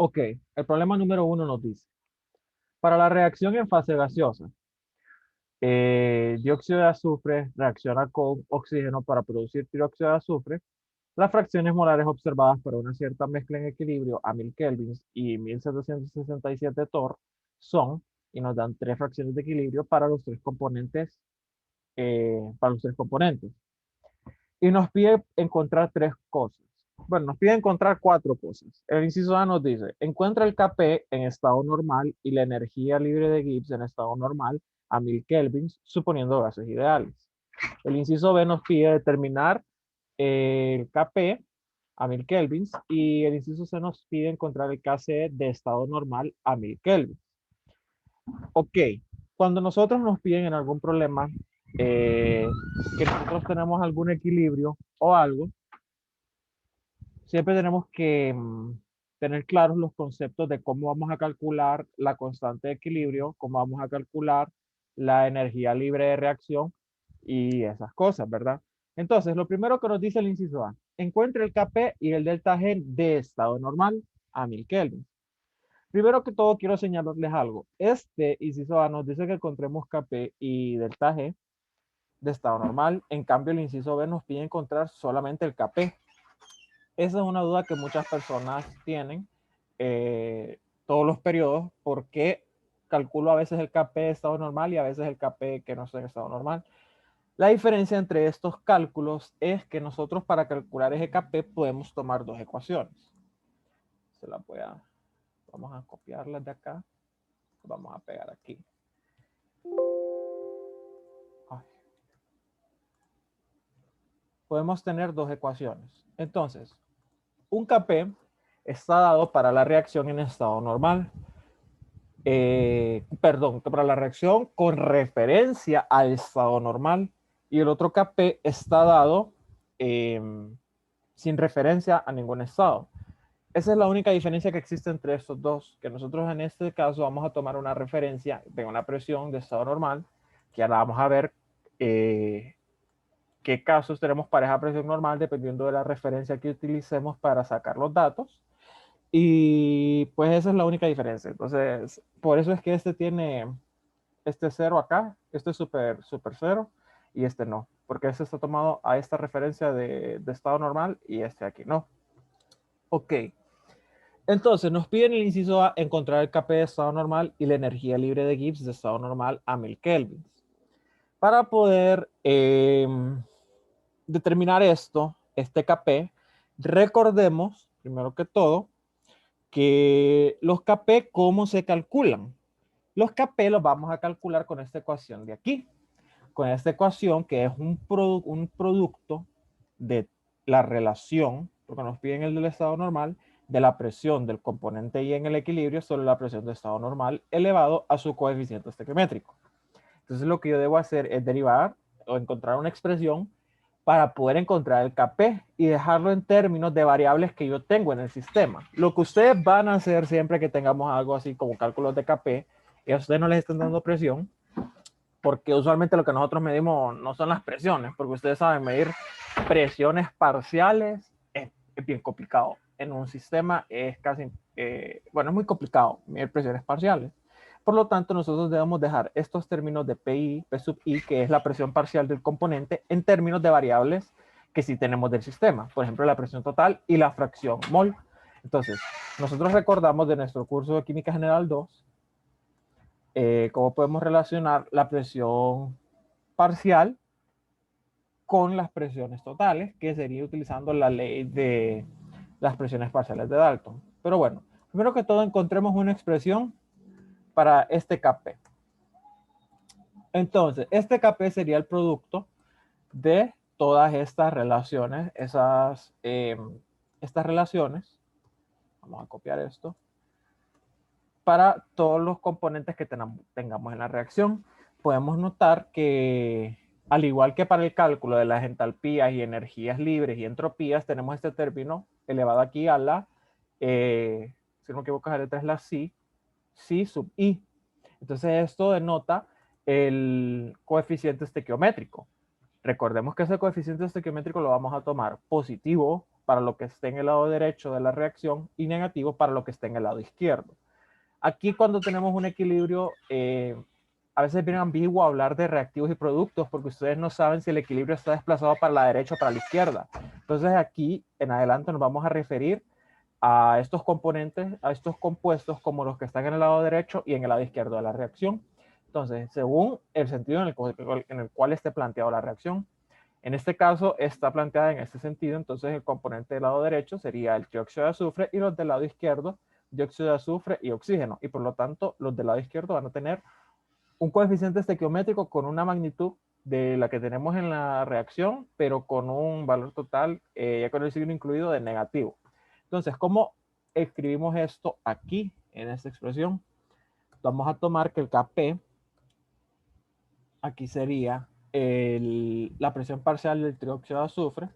Ok, el problema número uno nos dice, para la reacción en fase gaseosa, dióxido de azufre reacciona con oxígeno para producir dióxido de azufre. Las fracciones molares observadas para una cierta mezcla en equilibrio a 1000 kelvins y 1767 torr son, y nos dan tres fracciones de equilibrio para los tres componentes. Y nos pide encontrar tres cosas. Bueno, nos pide encontrar cuatro cosas. El inciso A nos dice, encuentra el Kp en estado normal y la energía libre de Gibbs en estado normal a 1000 kelvins, suponiendo gases ideales. El inciso B nos pide determinar el Kp a 1000 kelvins y el inciso C nos pide encontrar el Kc de estado normal a 1000 kelvins. Ok, cuando nosotros nos piden en algún problema que nosotros tenemos algún equilibrio o algo, siempre tenemos que tener claros los conceptos de cómo vamos a calcular la constante de equilibrio, cómo vamos a calcular la energía libre de reacción y esas cosas, ¿verdad? Entonces, lo primero que nos dice el inciso A, encuentre el Kp y el delta G de estado normal a 1000 Kelvin. Primero que todo, quiero señalarles algo. Este inciso A nos dice que encontremos Kp y delta G de estado normal. En cambio, el inciso B nos pide encontrar solamente el Kp. Esa es una duda que muchas personas tienen todos los periodos, porque calculo a veces el Kp de estado normal y a veces el Kp que no está en estado normal. La diferencia entre estos cálculos es que nosotros para calcular ese Kp podemos tomar dos ecuaciones. Se las voy a, vamos a copiarlas de acá, vamos a pegar aquí. Ay. Podemos tener dos ecuaciones. Entonces, un Kp está dado para la reacción en estado normal. Perdón, para la reacción con referencia al estado normal, y el otro Kp está dado sin referencia a ningún estado. Esa es la única diferencia que existe entre estos dos, que nosotros en este caso vamos a tomar una referencia de una presión de estado normal, que ahora vamos a ver qué casos tenemos para esa presión normal dependiendo de la referencia que utilicemos para sacar los datos. Y pues esa es la única diferencia. Entonces, por eso es que este tiene este cero acá, este es super cero, y este no, porque este está tomado a esta referencia de estado normal y este aquí no. Ok, entonces nos piden el inciso A encontrar el Kp de estado normal y la energía libre de Gibbs de estado normal a 1000 kelvins. Para poder determinar esto, este Kp, recordemos, primero que todo, que los Kp, ¿cómo se calculan? Los Kp los vamos a calcular con esta ecuación de aquí. Con esta ecuación que es un producto de la relación, porque nos piden el del estado normal, de la presión del componente Y en el equilibrio sobre la presión de estado normal elevado a su coeficiente estequiométrico. Entonces lo que yo debo hacer es derivar o encontrar una expresión para poder encontrar el Kp y dejarlo en términos de variables que yo tengo en el sistema. Lo que ustedes van a hacer siempre que tengamos algo así como cálculos de Kp y a ustedes no les están dando presión, porque usualmente lo que nosotros medimos no son las presiones, porque ustedes saben, medir presiones parciales es bien complicado. En un sistema es casi, bueno, es muy complicado medir presiones parciales. Por lo tanto, nosotros debemos dejar estos términos de PI, P sub I, que es la presión parcial del componente, en términos de variables que sí tenemos del sistema. Por ejemplo, la presión total y la fracción mol. Entonces, nosotros recordamos de nuestro curso de Química General 2 cómo podemos relacionar la presión parcial con las presiones totales, que sería utilizando la ley de las presiones parciales de Dalton. Pero bueno, primero que todo encontremos una expresión para este Kp. Entonces, este Kp sería el producto de todas estas relaciones, estas relaciones, vamos a copiar esto, para todos los componentes que tengamos en la reacción. Podemos notar que, al igual que para el cálculo de las entalpías y energías libres y entropías, tenemos este término elevado aquí a la, si no me equivoco, la letra es la C sub I. Entonces esto denota el coeficiente estequiométrico. Recordemos que ese coeficiente estequiométrico lo vamos a tomar positivo para lo que esté en el lado derecho de la reacción y negativo para lo que esté en el lado izquierdo. Aquí cuando tenemos un equilibrio, a veces viene ambiguo hablar de reactivos y productos porque ustedes no saben si el equilibrio está desplazado para la derecha o para la izquierda. Entonces aquí en adelante nos vamos a referir a estos componentes, a estos compuestos como los que están en el lado derecho y en el lado izquierdo de la reacción. Entonces, según el sentido en el cual esté planteada la reacción. En este caso está planteada en este sentido, entonces el componente del lado derecho sería el dióxido de azufre y los del lado izquierdo, dióxido de azufre y oxígeno. Y por lo tanto, los del lado izquierdo van a tener un coeficiente estequiométrico con una magnitud de la que tenemos en la reacción, pero con un valor total, ya con el signo incluido, de negativo. Entonces, ¿cómo escribimos esto aquí en esta expresión? Vamos a tomar que el Kp aquí sería la presión parcial del trióxido de azufre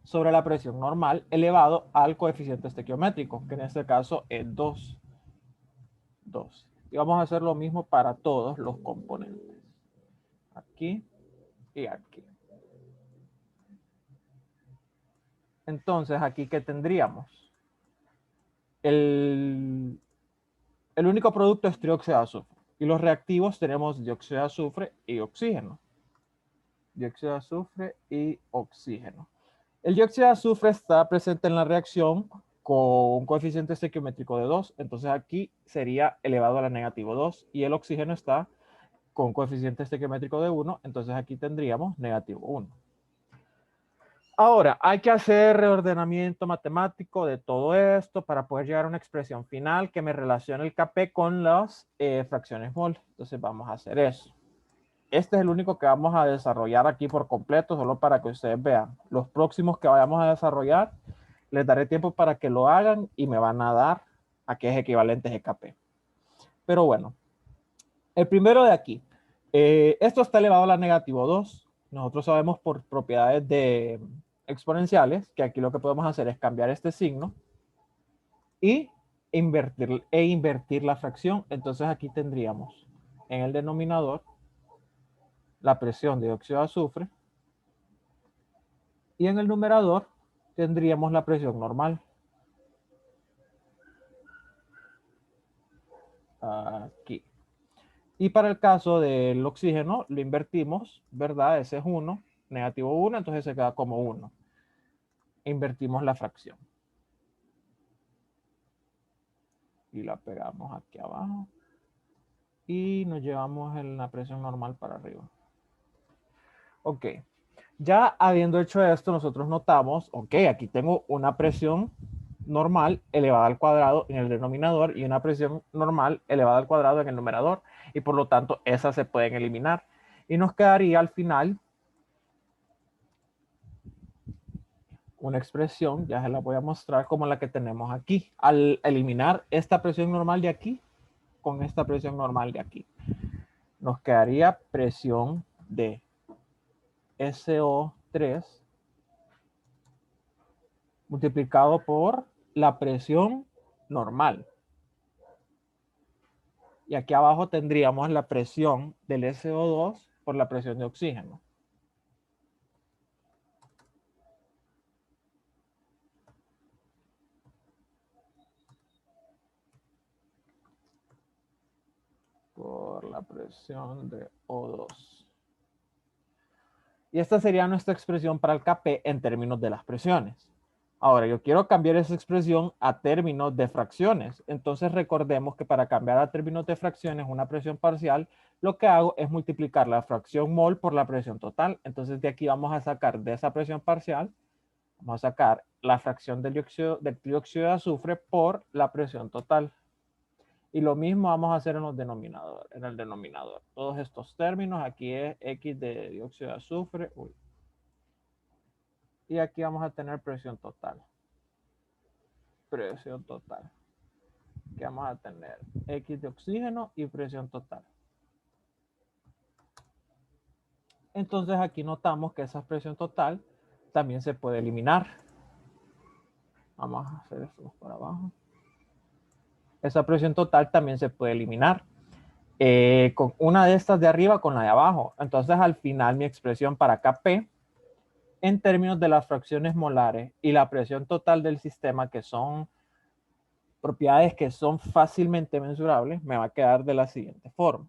sobre la presión normal elevado al coeficiente estequiométrico, que en este caso es 2. Y vamos a hacer lo mismo para todos los componentes. Aquí y aquí. Entonces, aquí, ¿qué tendríamos? El único producto es trióxido de azufre. Y los reactivos tenemos dióxido de azufre y oxígeno. Dióxido de azufre y oxígeno. El dióxido de azufre está presente en la reacción con un coeficiente estequiométrico de 2. Entonces aquí sería elevado a la negativo 2. Y el oxígeno está con un coeficiente estequiométrico de 1. Entonces aquí tendríamos negativo 1. Ahora, hay que hacer reordenamiento matemático de todo esto para poder llegar a una expresión final que me relacione el Kp con las fracciones mol. Entonces vamos a hacer eso. Este es el único que vamos a desarrollar aquí por completo, solo para que ustedes vean. Los próximos que vayamos a desarrollar, les daré tiempo para que lo hagan y me van a dar a qué es equivalente GKP. Pero bueno, el primero de aquí. Esto está elevado a la negativo 2. Nosotros sabemos por propiedades de exponenciales que aquí lo que podemos hacer es cambiar este signo y invertir la fracción. Entonces aquí tendríamos en el denominador la presión de dióxido de azufre y en el numerador tendríamos la presión normal. Aquí. Y para el caso del oxígeno lo invertimos, ¿verdad? Ese es 1, negativo 1, entonces se queda como 1. Invertimos la fracción. Y la pegamos aquí abajo. Y nos llevamos en la presión normal para arriba. Ok. Ya habiendo hecho esto, nosotros notamos, ok, aquí tengo una presión normal elevada al cuadrado en el denominador y una presión normal elevada al cuadrado en el numerador. Y por lo tanto, esas se pueden eliminar. Y nos quedaría al final una expresión, ya se la voy a mostrar como la que tenemos aquí. Al eliminar esta presión normal de aquí con esta presión normal de aquí, nos quedaría presión de SO3 multiplicado por la presión normal. Y aquí abajo tendríamos la presión del SO2 por la presión de oxígeno. Por la presión de O2. Y esta sería nuestra expresión para el Kp en términos de las presiones. Ahora, yo quiero cambiar esa expresión a términos de fracciones. Entonces, recordemos que para cambiar a términos de fracciones una presión parcial, lo que hago es multiplicar la fracción mol por la presión total. Entonces, de aquí vamos a sacar de esa presión parcial, vamos a sacar la fracción del dióxido de azufre por la presión total. Y lo mismo vamos a hacer en el denominador. Todos estos términos, aquí es X de dióxido de azufre. Y aquí vamos a tener presión total. Presión total. Aquí vamos a tener X de oxígeno y presión total. Entonces aquí notamos que esa presión total también se puede eliminar. Vamos a hacer esto por abajo. Esa presión total también se puede eliminar. Con una de estas de arriba con la de abajo. Entonces al final mi expresión para Kp en términos de las fracciones molares y la presión total del sistema, que son propiedades que son fácilmente mensurables, me va a quedar de la siguiente forma.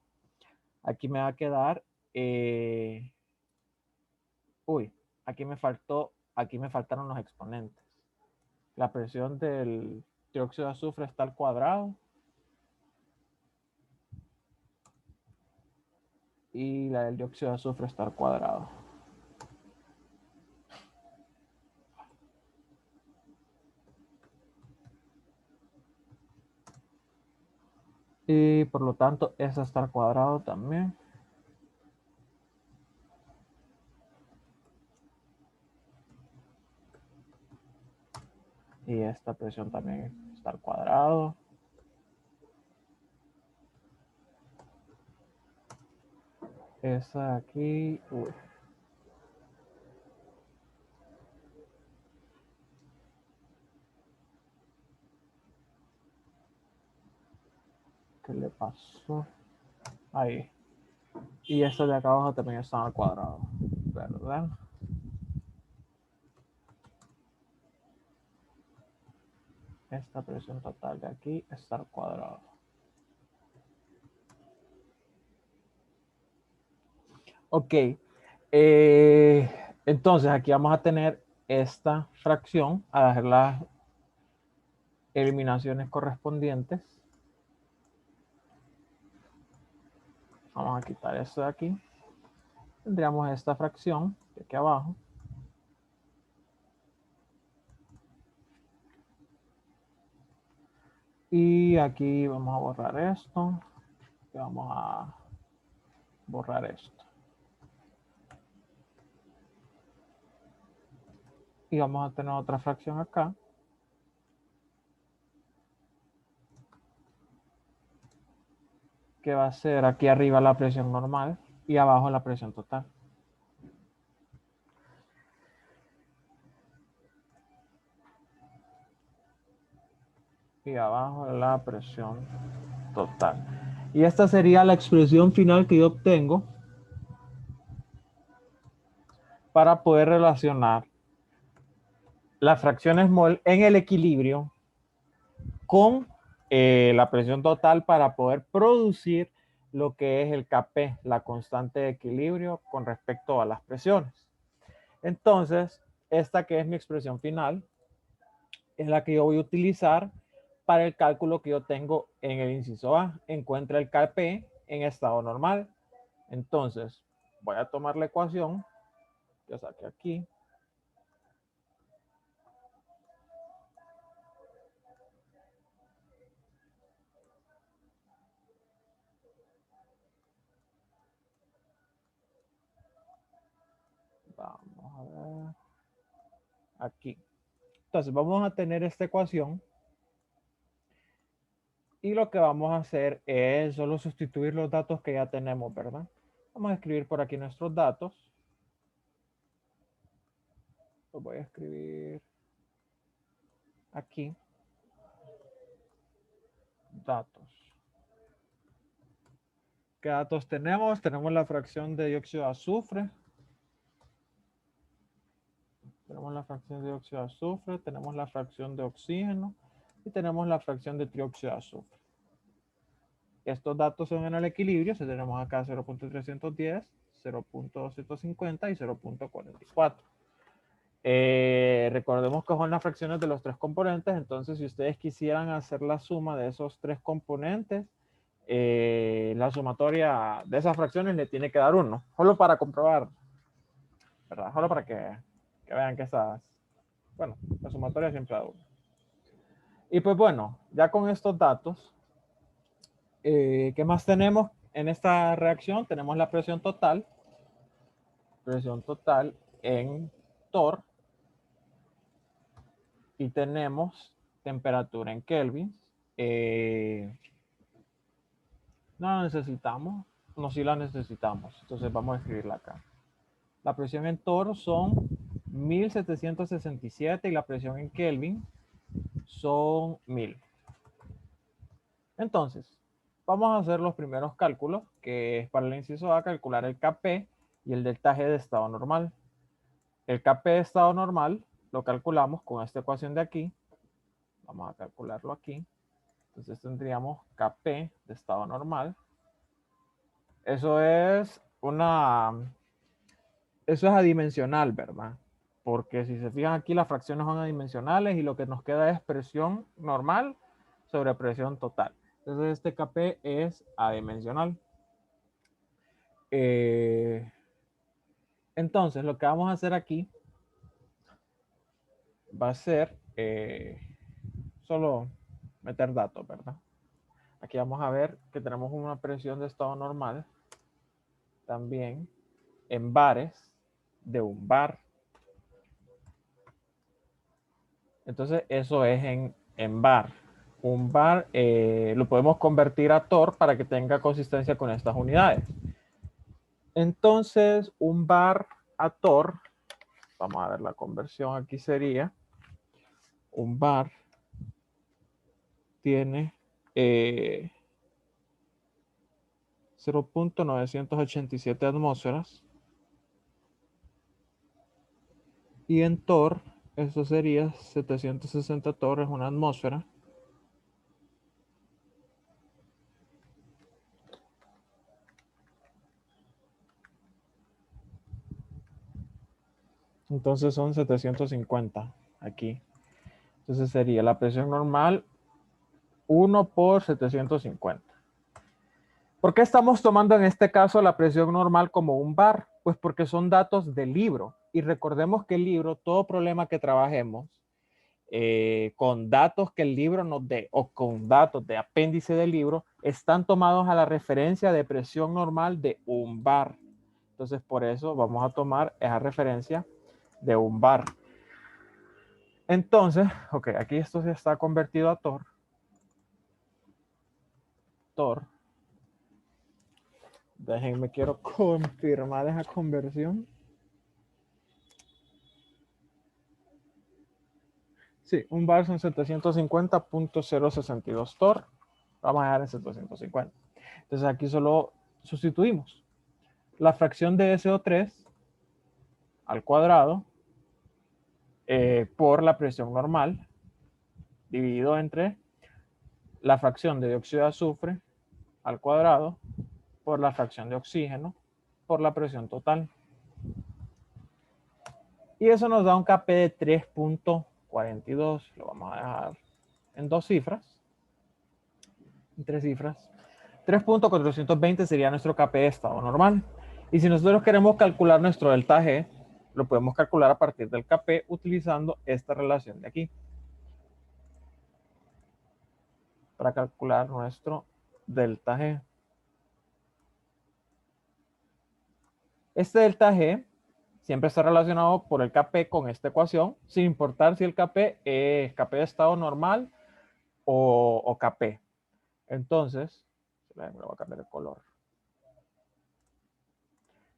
Aquí me va a quedar, aquí me faltaron los exponentes. La presión del dióxido de azufre está al cuadrado. Y la del dióxido de azufre está al cuadrado. Y por lo tanto, esa está al cuadrado también. Y esta presión también está al cuadrado. Esa aquí, ¿qué le pasó? Ahí. Y esta de acá abajo también está al cuadrado, ¿verdad? Esta presión total de aquí está al cuadrado. Ok. Entonces aquí vamos a tener esta fracción a hacer las eliminaciones correspondientes. Vamos a quitar esto de aquí. Tendríamos esta fracción de aquí abajo. Y aquí vamos a borrar esto. Y vamos a borrar esto. Y vamos a tener otra fracción acá. Que va a ser aquí arriba la presión normal y abajo la presión total. Y abajo la presión total. Y esta sería la expresión final que yo obtengo para poder relacionar las fracciones mol en el equilibrio con la presión total para poder producir lo que es el Kp, la constante de equilibrio con respecto a las presiones. Entonces, esta que es mi expresión final es la que yo voy a utilizar para el cálculo que yo tengo en el inciso A. Encuentra el Kp en estado normal. Entonces, voy a tomar la ecuación que saqué aquí. Vamos a ver. Aquí. Entonces, vamos a tener esta ecuación. Y lo que vamos a hacer es solo sustituir los datos que ya tenemos, ¿verdad? Vamos a escribir por aquí nuestros datos. Los voy a escribir aquí. Datos. ¿Qué datos tenemos? Tenemos la fracción de dióxido de azufre. Tenemos la fracción de dióxido de azufre, tenemos la fracción de oxígeno y tenemos la fracción de trióxido de azufre. Estos datos son en el equilibrio, si tenemos acá 0.310, 0.250 y 0.44. Recordemos que son las fracciones de los tres componentes, entonces si ustedes quisieran hacer la suma de esos tres componentes, la sumatoria de esas fracciones le tiene que dar 1, solo para comprobar, ¿verdad? Solo para que vean que bueno, la sumatoria siempre da 1. Y pues bueno, ya con estos datos, ¿qué más tenemos en esta reacción? Tenemos la presión total en torr, y tenemos temperatura en kelvins. No la necesitamos, no, sí la necesitamos, entonces vamos a escribirla acá. La presión en torr son 1767 y la presión en kelvin son 1000. Entonces, vamos a hacer los primeros cálculos, que es para el inciso A calcular el Kp y el delta G de estado normal. El Kp de estado normal lo calculamos con esta ecuación de aquí. Vamos a calcularlo aquí. Entonces tendríamos Kp de estado normal. Eso es adimensional, ¿verdad? Porque si se fijan aquí, las fracciones son adimensionales y lo que nos queda es presión normal sobre presión total. Entonces este Kp es adimensional. Entonces lo que vamos a hacer aquí va a ser solo meter datos, ¿verdad? Aquí vamos a ver que tenemos una presión de estado normal también en bares de un bar. Entonces eso es en bar. Un bar lo podemos convertir a torr para que tenga consistencia con estas unidades. Entonces un bar a torr, vamos a ver la conversión aquí sería, un bar tiene 0.987 atmósferas y en torr eso sería 760 torr, es una atmósfera. Entonces son 750 aquí. Entonces sería la presión normal 1 por 750. ¿Por qué estamos tomando en este caso la presión normal como un bar? Pues porque son datos del libro. Y recordemos que el libro, todo problema que trabajemos con datos que el libro nos dé o con datos de apéndice del libro, están tomados a la referencia de presión normal de un bar. Entonces, por eso vamos a tomar esa referencia de un bar. Entonces, ok, aquí esto se está convertido a torr. Torr. Déjenme, quiero confirmar esa conversión. Sí, un bar son 750.062 torr. Vamos a dejar en 750. Entonces aquí solo sustituimos la fracción de SO3 al cuadrado por la presión normal dividido entre la fracción de dióxido de azufre al cuadrado por la fracción de oxígeno por la presión total. Y eso nos da un Kp de 3.42. Lo vamos a dejar en dos cifras. En tres cifras. 3.420 sería nuestro Kp de estado normal. Y si nosotros queremos calcular nuestro delta G, lo podemos calcular a partir del Kp utilizando esta relación de aquí. Para calcular nuestro delta G. Este delta G siempre está relacionado por el Kp con esta ecuación, sin importar si el Kp es Kp de estado normal o Kp. Entonces, me voy a cambiar el color.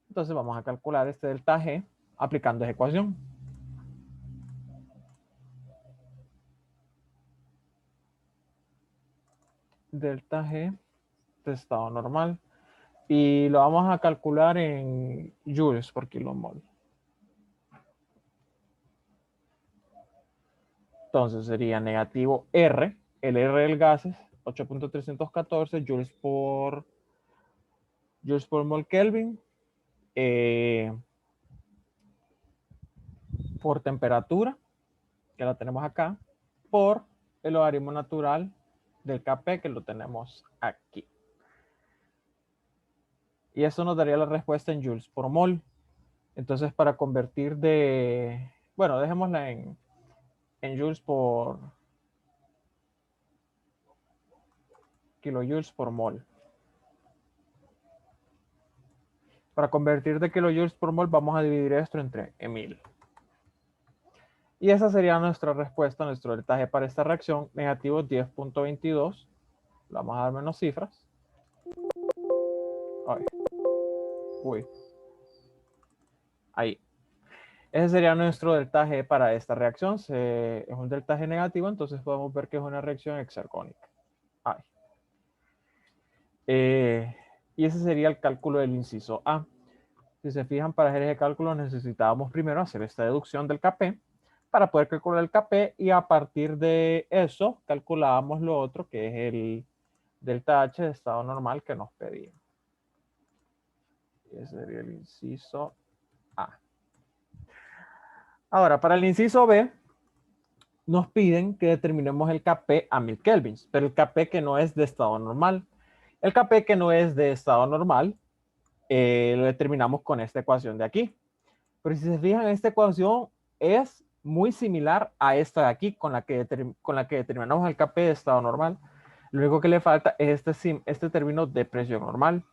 Entonces vamos a calcular este delta G aplicando esa ecuación. Delta G de estado normal. Y lo vamos a calcular en joules por kilomol. Entonces sería negativo R, el R del gas es 8.314 joules por mol Kelvin por temperatura, que la tenemos acá, por el logaritmo natural del Kp, que lo tenemos aquí. Y eso nos daría la respuesta en joules por mol. Entonces, para convertir de... Bueno, dejémosla en joules por kilojoules por mol. Para convertir de kilojoules por mol, vamos a dividir esto entre 1000. Y esa sería nuestra respuesta, nuestro delta G para esta reacción, negativo 10.22. Vamos a dar menos cifras. Ay. Uy. Ahí. Ese sería nuestro delta G para esta reacción. Es un delta G negativo, entonces podemos ver que es una reacción exergónica. Ay. Y ese sería el cálculo del inciso A. Si se fijan, para hacer ese cálculo necesitábamos primero hacer esta deducción del Kp para poder calcular el Kp y a partir de eso calculábamos lo otro que es el delta H de estado normal que nos pedía. Ese sería el inciso A. Ahora, para el inciso B, nos piden que determinemos el Kp a 1000 kelvins, pero el Kp que no es de estado normal. El Kp que no es de estado normal lo determinamos con esta ecuación de aquí. Pero si se fijan, esta ecuación es muy similar a esta de aquí, con la que determinamos el Kp de estado normal. Lo único que le falta es este término de presión normal.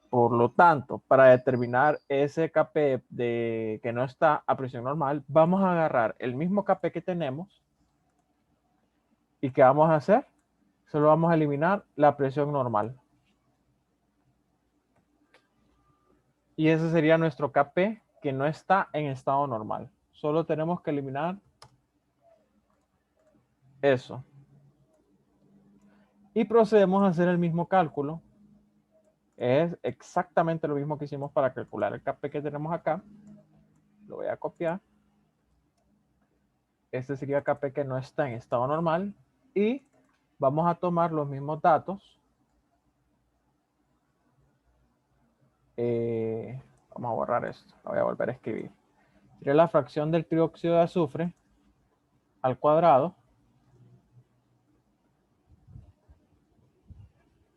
Por lo tanto, para determinar ese Kp que no está a presión normal, vamos a agarrar el mismo Kp que tenemos. ¿Y qué vamos a hacer? Solo vamos a eliminar la presión normal. Y ese sería nuestro Kp que no está en estado normal. Solo tenemos que eliminar eso. Y procedemos a hacer el mismo cálculo. Es exactamente lo mismo que hicimos para calcular el Kp que tenemos acá. Lo voy a copiar. Este sería el Kp que no está en estado normal. Y vamos a tomar los mismos datos. Vamos a borrar esto. Lo voy a volver a escribir. Sería la fracción del trióxido de azufre al cuadrado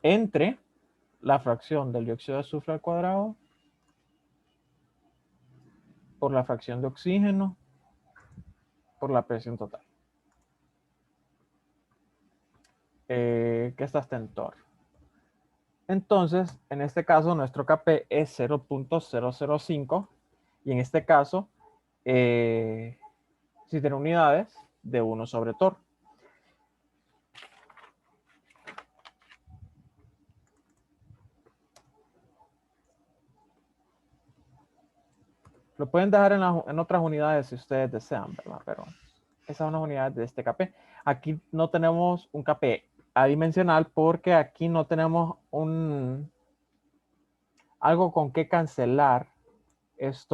entre la fracción del dióxido de azufre al cuadrado por la fracción de oxígeno por la presión total. Que está stentor. Entonces, en este caso, nuestro Kp es 0.005 y en este caso, si tiene unidades de 1 sobre torr. Lo pueden dejar en otras unidades si ustedes desean, ¿verdad? Pero esas son las unidades de este Kp. Aquí no tenemos un Kp adimensional porque aquí no tenemos algo con que cancelar esta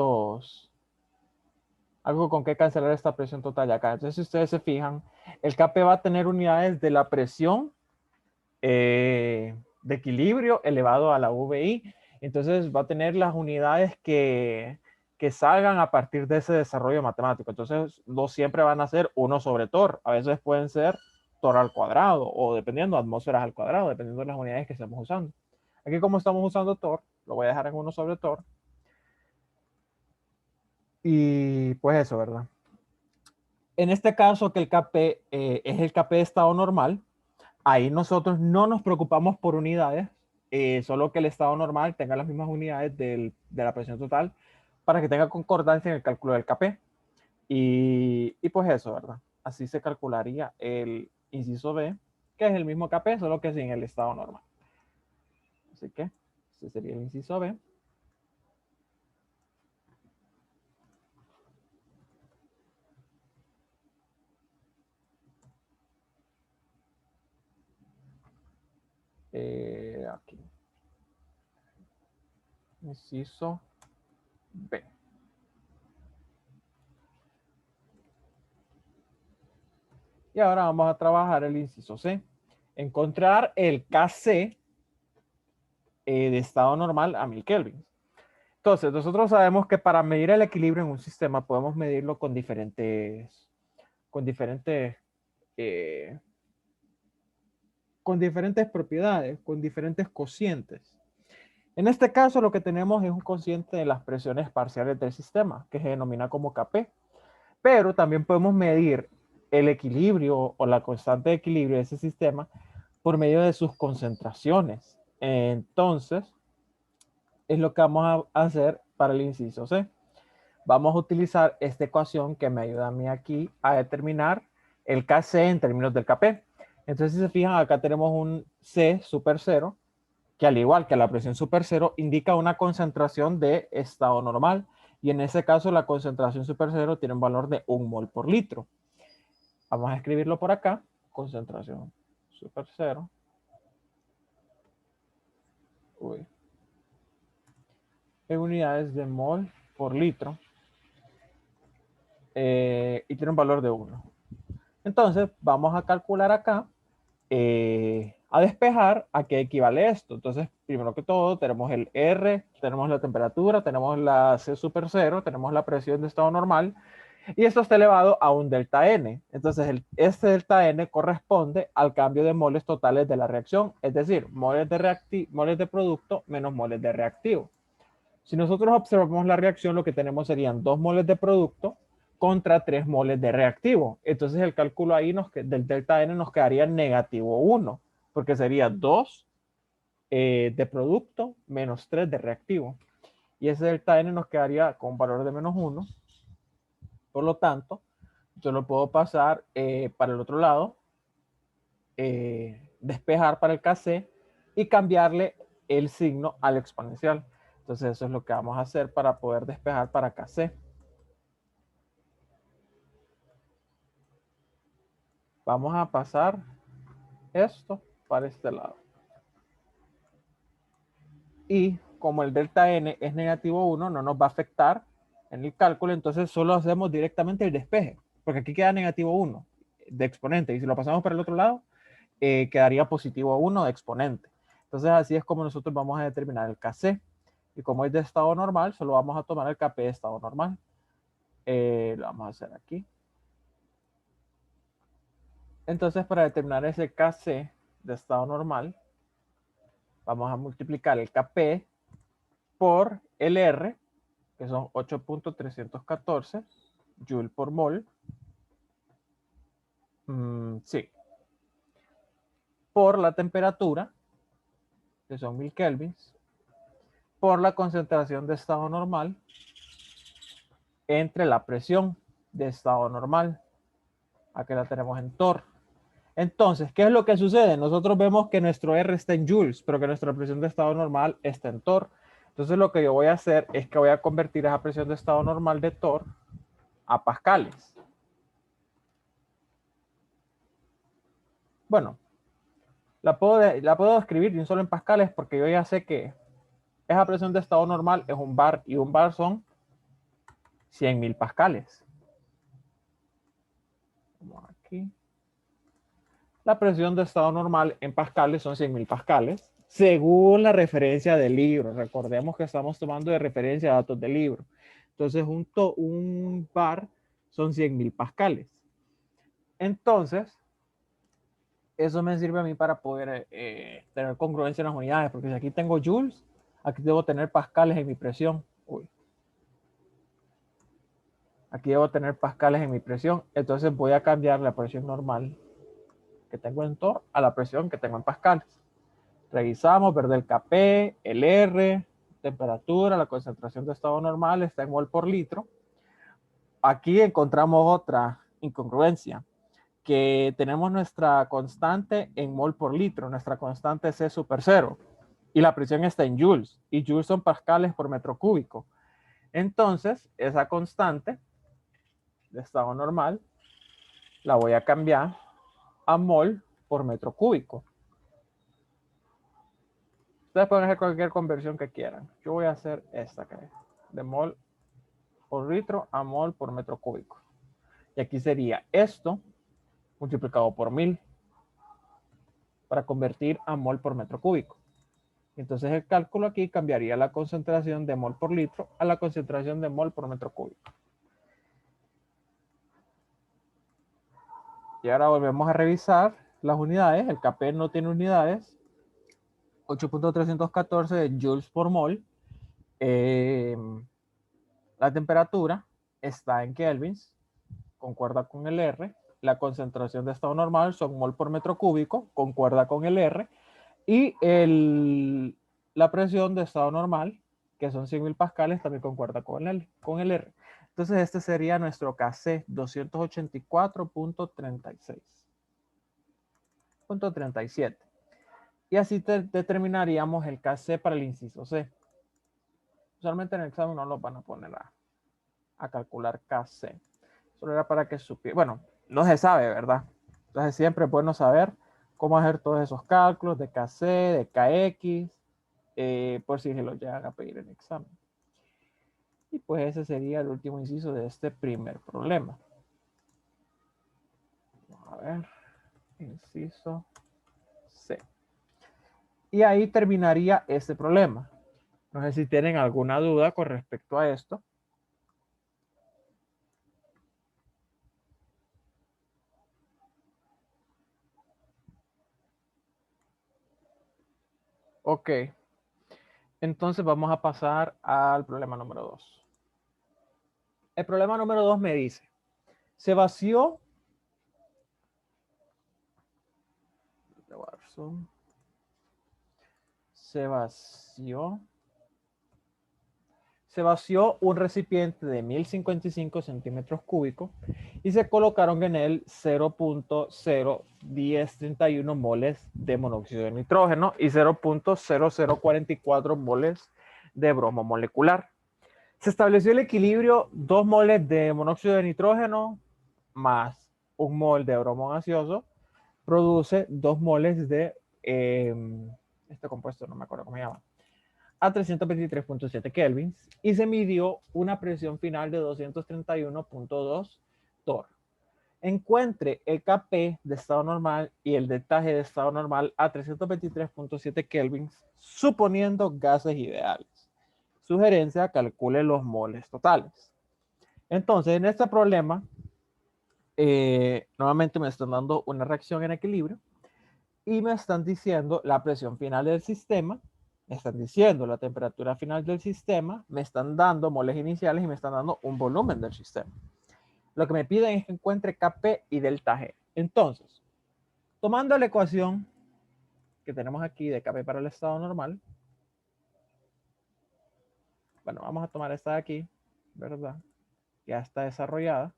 presión total de acá. Entonces, si ustedes se fijan, el Kp va a tener unidades de la presión de equilibrio elevado a la VI. Entonces, va a tener las unidades que salgan a partir de ese desarrollo matemático. Entonces, no siempre van a ser 1 sobre torr. A veces pueden ser torr al cuadrado o dependiendo, atmósferas al cuadrado, dependiendo de las unidades que estemos usando. Aquí como estamos usando torr, lo voy a dejar en 1 sobre torr. Y pues eso, ¿verdad? En este caso, que el Kp es el Kp de estado normal, ahí nosotros no nos preocupamos por unidades, solo que el estado normal tenga las mismas unidades de la presión total para que tenga concordancia en el cálculo del Kp. Y pues eso, ¿verdad? Así se calcularía el inciso B, que es el mismo Kp, solo que sin el estado normal. Así que ese sería el inciso B. Aquí. Inciso B. Y ahora vamos a trabajar el inciso C. Encontrar el Kc de estado normal a 1000 kelvins. Entonces, nosotros sabemos que para medir el equilibrio en un sistema podemos medirlo con diferentes propiedades, con diferentes cocientes. En este caso, lo que tenemos es un cociente de las presiones parciales del sistema, que se denomina como Kp. Pero también podemos medir el equilibrio o la constante de equilibrio de ese sistema por medio de sus concentraciones. Entonces, es lo que vamos a hacer para el inciso C. Vamos a utilizar esta ecuación que me ayuda a mí aquí a determinar el Kc en términos del Kp. Entonces, si se fijan, acá tenemos un C super cero, que al igual que la presión super cero, indica una concentración de estado normal. Y en ese caso, la concentración super cero tiene un valor de 1 mol por litro. Vamos a escribirlo por acá. Concentración super cero. Uy. en unidades de mol por litro y tiene un valor de 1. Entonces, vamos a calcular acá, a despejar a qué equivale esto. Entonces, primero que todo, tenemos el R, tenemos la temperatura, tenemos la C super 0, tenemos la presión de estado normal, y esto está elevado a un delta N. Entonces, este delta N corresponde al cambio de moles totales de la reacción, es decir, moles de producto menos moles de reactivo. Si nosotros observamos la reacción, lo que tenemos serían 2 moles de producto contra 3 moles de reactivo. Entonces el cálculo ahí del delta N nos quedaría negativo 1, porque sería 2 de producto menos 3 de reactivo. Y ese delta N nos quedaría con un valor de menos 1. Por lo tanto, yo lo puedo pasar para el otro lado, despejar para el KC y cambiarle el signo al exponencial. Entonces eso es lo que vamos a hacer para poder despejar para KC. Vamos a pasar esto para este lado. Y como el delta N es negativo 1, no nos va a afectar en el cálculo, entonces solo hacemos directamente el despeje, porque aquí queda negativo 1 de exponente, y si lo pasamos para el otro lado, quedaría positivo 1 de exponente. Entonces así es como nosotros vamos a determinar el KC. Y como es de estado normal, solo vamos a tomar el KP de estado normal. Lo vamos a hacer aquí. Entonces, para determinar ese KC de estado normal, vamos a multiplicar el KP por el R, que son 8.314 Joule por mol. Sí. Por la temperatura, que son 1000 kelvins, por la concentración de estado normal entre la presión de estado normal. Aquí la tenemos en torr. Entonces, ¿qué es lo que sucede? Nosotros vemos que nuestro R está en joules, pero que nuestra presión de estado normal está en torr. Entonces, lo que yo voy a hacer es que voy a convertir esa presión de estado normal de torr a pascales. Bueno, la puedo escribir de un solo en pascales porque yo ya sé que esa presión de estado normal es un bar y un bar son 100.000 pascales. Vamos aquí. La presión de estado normal en pascales son 100.000 pascales, según la referencia del libro. Recordemos que estamos tomando de referencia datos del libro. Entonces, un bar son 100.000 pascales. Entonces, eso me sirve a mí para poder tener congruencia en las unidades, porque si aquí tengo joules, aquí debo tener pascales en mi presión. Uy. Aquí debo tener pascales en mi presión, entonces voy a cambiar la presión normal que tengo en torr a la presión que tengo en pascales. Revisamos, ¿verdad? El KP, el R, temperatura, la concentración de estado normal está en mol por litro. Aquí encontramos otra incongruencia, que tenemos nuestra constante en mol por litro, nuestra constante C super 0, y la presión está en joules, y joules son pascales por metro cúbico. Entonces, esa constante de estado normal la voy a cambiar a mol por metro cúbico. Ustedes pueden hacer cualquier conversión que quieran. Yo voy a hacer esta que es de mol por litro a mol por metro cúbico. Y aquí sería esto multiplicado por 1000 para convertir a mol por metro cúbico. Entonces el cálculo aquí cambiaría la concentración de mol por litro a la concentración de mol por metro cúbico. Y ahora volvemos a revisar las unidades. El KP no tiene unidades. 8.314 joules por mol. La temperatura está en kelvins, concuerda con el R. La concentración de estado normal son mol por metro cúbico, concuerda con el R. Y la presión de estado normal, que son 100.000 pascales, también concuerda con el R. Entonces este sería nuestro KC 284.36.37. Y así determinaríamos el KC para el inciso C. Usualmente en el examen no lo van a poner a calcular KC. Solo era para que supiera. Bueno, no se sabe, ¿verdad? Entonces siempre es bueno saber cómo hacer todos esos cálculos de KC, de KX, por si se los llegan a pedir en el examen. Y pues ese sería el último inciso de este primer problema. A ver, inciso C. Y ahí terminaría este problema. No sé si tienen alguna duda con respecto a esto. Ok, entonces vamos a pasar al problema número 2. El problema número 2 me dice, se vació, se vació se vació un recipiente de 1055 centímetros cúbicos y se colocaron en él 0.01031 moles de monóxido de nitrógeno y 0.0044 moles de bromo molecular. Se estableció el equilibrio 2 moles de monóxido de nitrógeno más 1 mol de bromo gaseoso produce 2 moles de este compuesto, no me acuerdo cómo se llama, a 323.7 kelvins y se midió una presión final de 231.2 torr. Encuentre el Kp de estado normal y el deltaje de estado normal a 323.7 kelvins, suponiendo gases ideales. Sugerencia, calcule los moles totales. Entonces, en este problema, nuevamente me están dando una reacción en equilibrio y me están diciendo la presión final del sistema, me están diciendo la temperatura final del sistema, me están dando moles iniciales y me están dando un volumen del sistema. Lo que me piden es que encuentre Kp y delta G. Entonces, tomando la ecuación que tenemos aquí de Kp para el estado normal, bueno, vamos a tomar esta de aquí, ¿verdad? Ya está desarrollada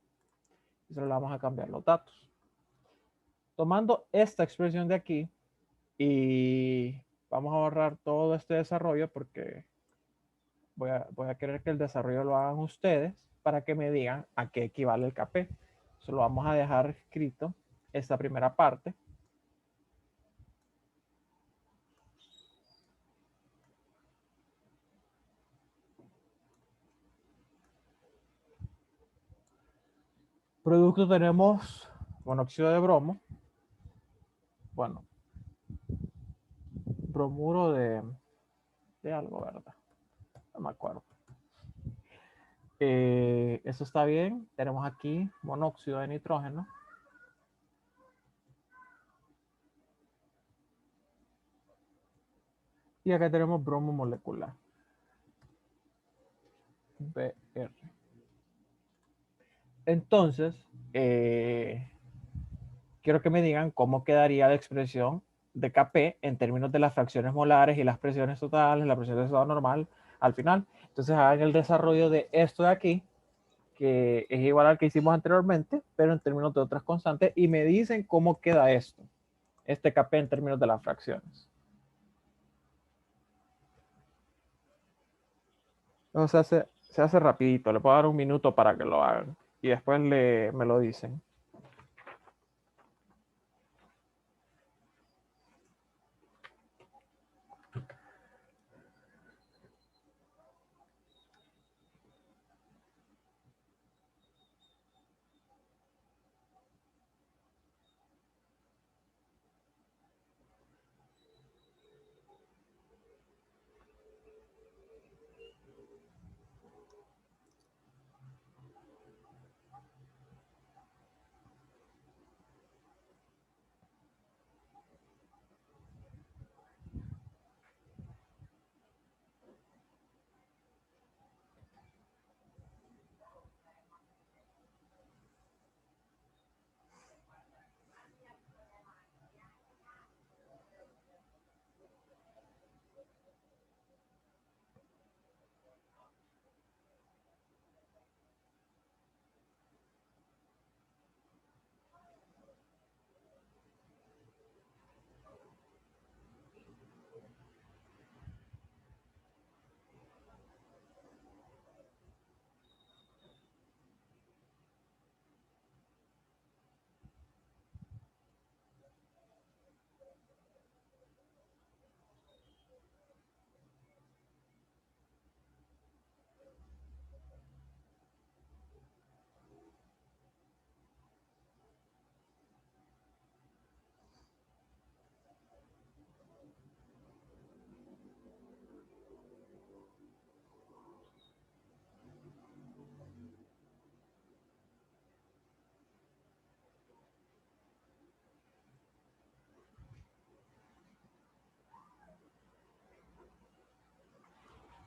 y solo le vamos a cambiar los datos. Tomando esta expresión de aquí y vamos a borrar todo este desarrollo porque voy a querer que el desarrollo lo hagan ustedes para que me digan a qué equivale el Kp. Solo vamos a dejar escrito esta primera parte. Producto tenemos monóxido de bromo. Bueno, bromuro de algo, ¿verdad? No me acuerdo. Eso está bien. Tenemos aquí monóxido de nitrógeno. Y acá tenemos bromo molecular. Br. Entonces, quiero que me digan cómo quedaría la expresión de Kp en términos de las fracciones molares y las presiones totales, la presión de estado normal al final. Entonces hagan el desarrollo de esto de aquí, que es igual al que hicimos anteriormente, pero en términos de otras constantes, y me dicen cómo queda esto, este Kp en términos de las fracciones. Entonces se hace rapidito, le puedo dar un minuto para que lo hagan y después me lo dicen.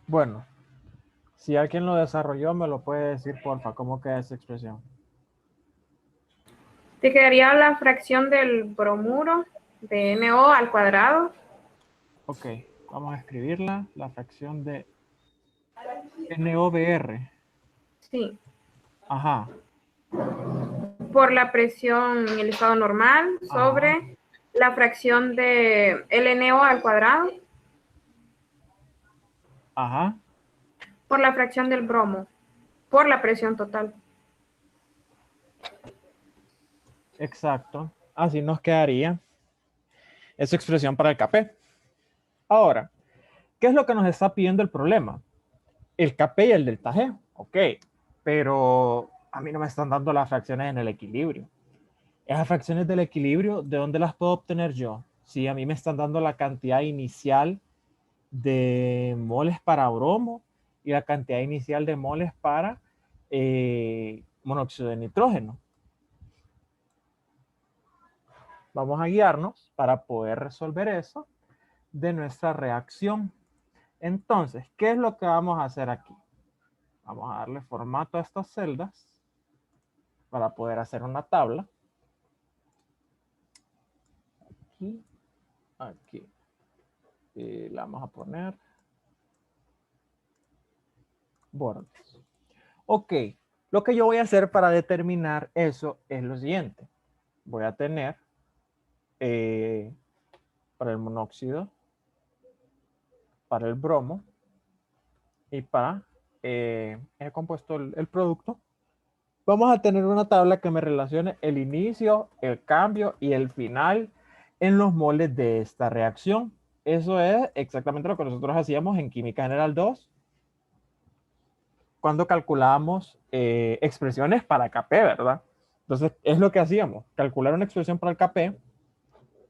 Bueno, si alguien lo desarrolló, me lo puede decir, porfa, ¿cómo queda esa expresión? Te quedaría la fracción del bromuro de NO al cuadrado. Ok, vamos a escribirla, la fracción de NOBR. Sí. Ajá, Por la presión en el estado normal ajá, sobre la fracción de LNO al cuadrado ajá, por la fracción del bromo por la presión total. exacto. Así nos quedaría esa expresión para el café. Ahora, ¿qué es lo que nos está pidiendo el problema? El Kp y el delta G. Ok, pero a mí no me están dando las fracciones en el equilibrio. Esas fracciones del equilibrio, ¿de dónde las puedo obtener yo? Si a mí me están dando la cantidad inicial de moles para bromo y la cantidad inicial de moles para monóxido de nitrógeno. Vamos a guiarnos para poder resolver eso de nuestra reacción. Entonces, ¿qué es lo que vamos a hacer aquí? Vamos a darle formato a estas celdas para poder hacer una tabla. Aquí, aquí. Y la vamos a poner bordes. Ok, lo que yo voy a hacer para determinar eso es lo siguiente. Voy a tener para el monóxido, para el bromo y para el compuesto, el producto. Vamos a tener una tabla que me relacione el inicio, el cambio y el final en los moles de esta reacción. Eso es exactamente lo que nosotros hacíamos en Química General 2 cuando calculábamos expresiones para Kp, ¿verdad? Entonces, es lo que hacíamos, calcular una expresión para el Kp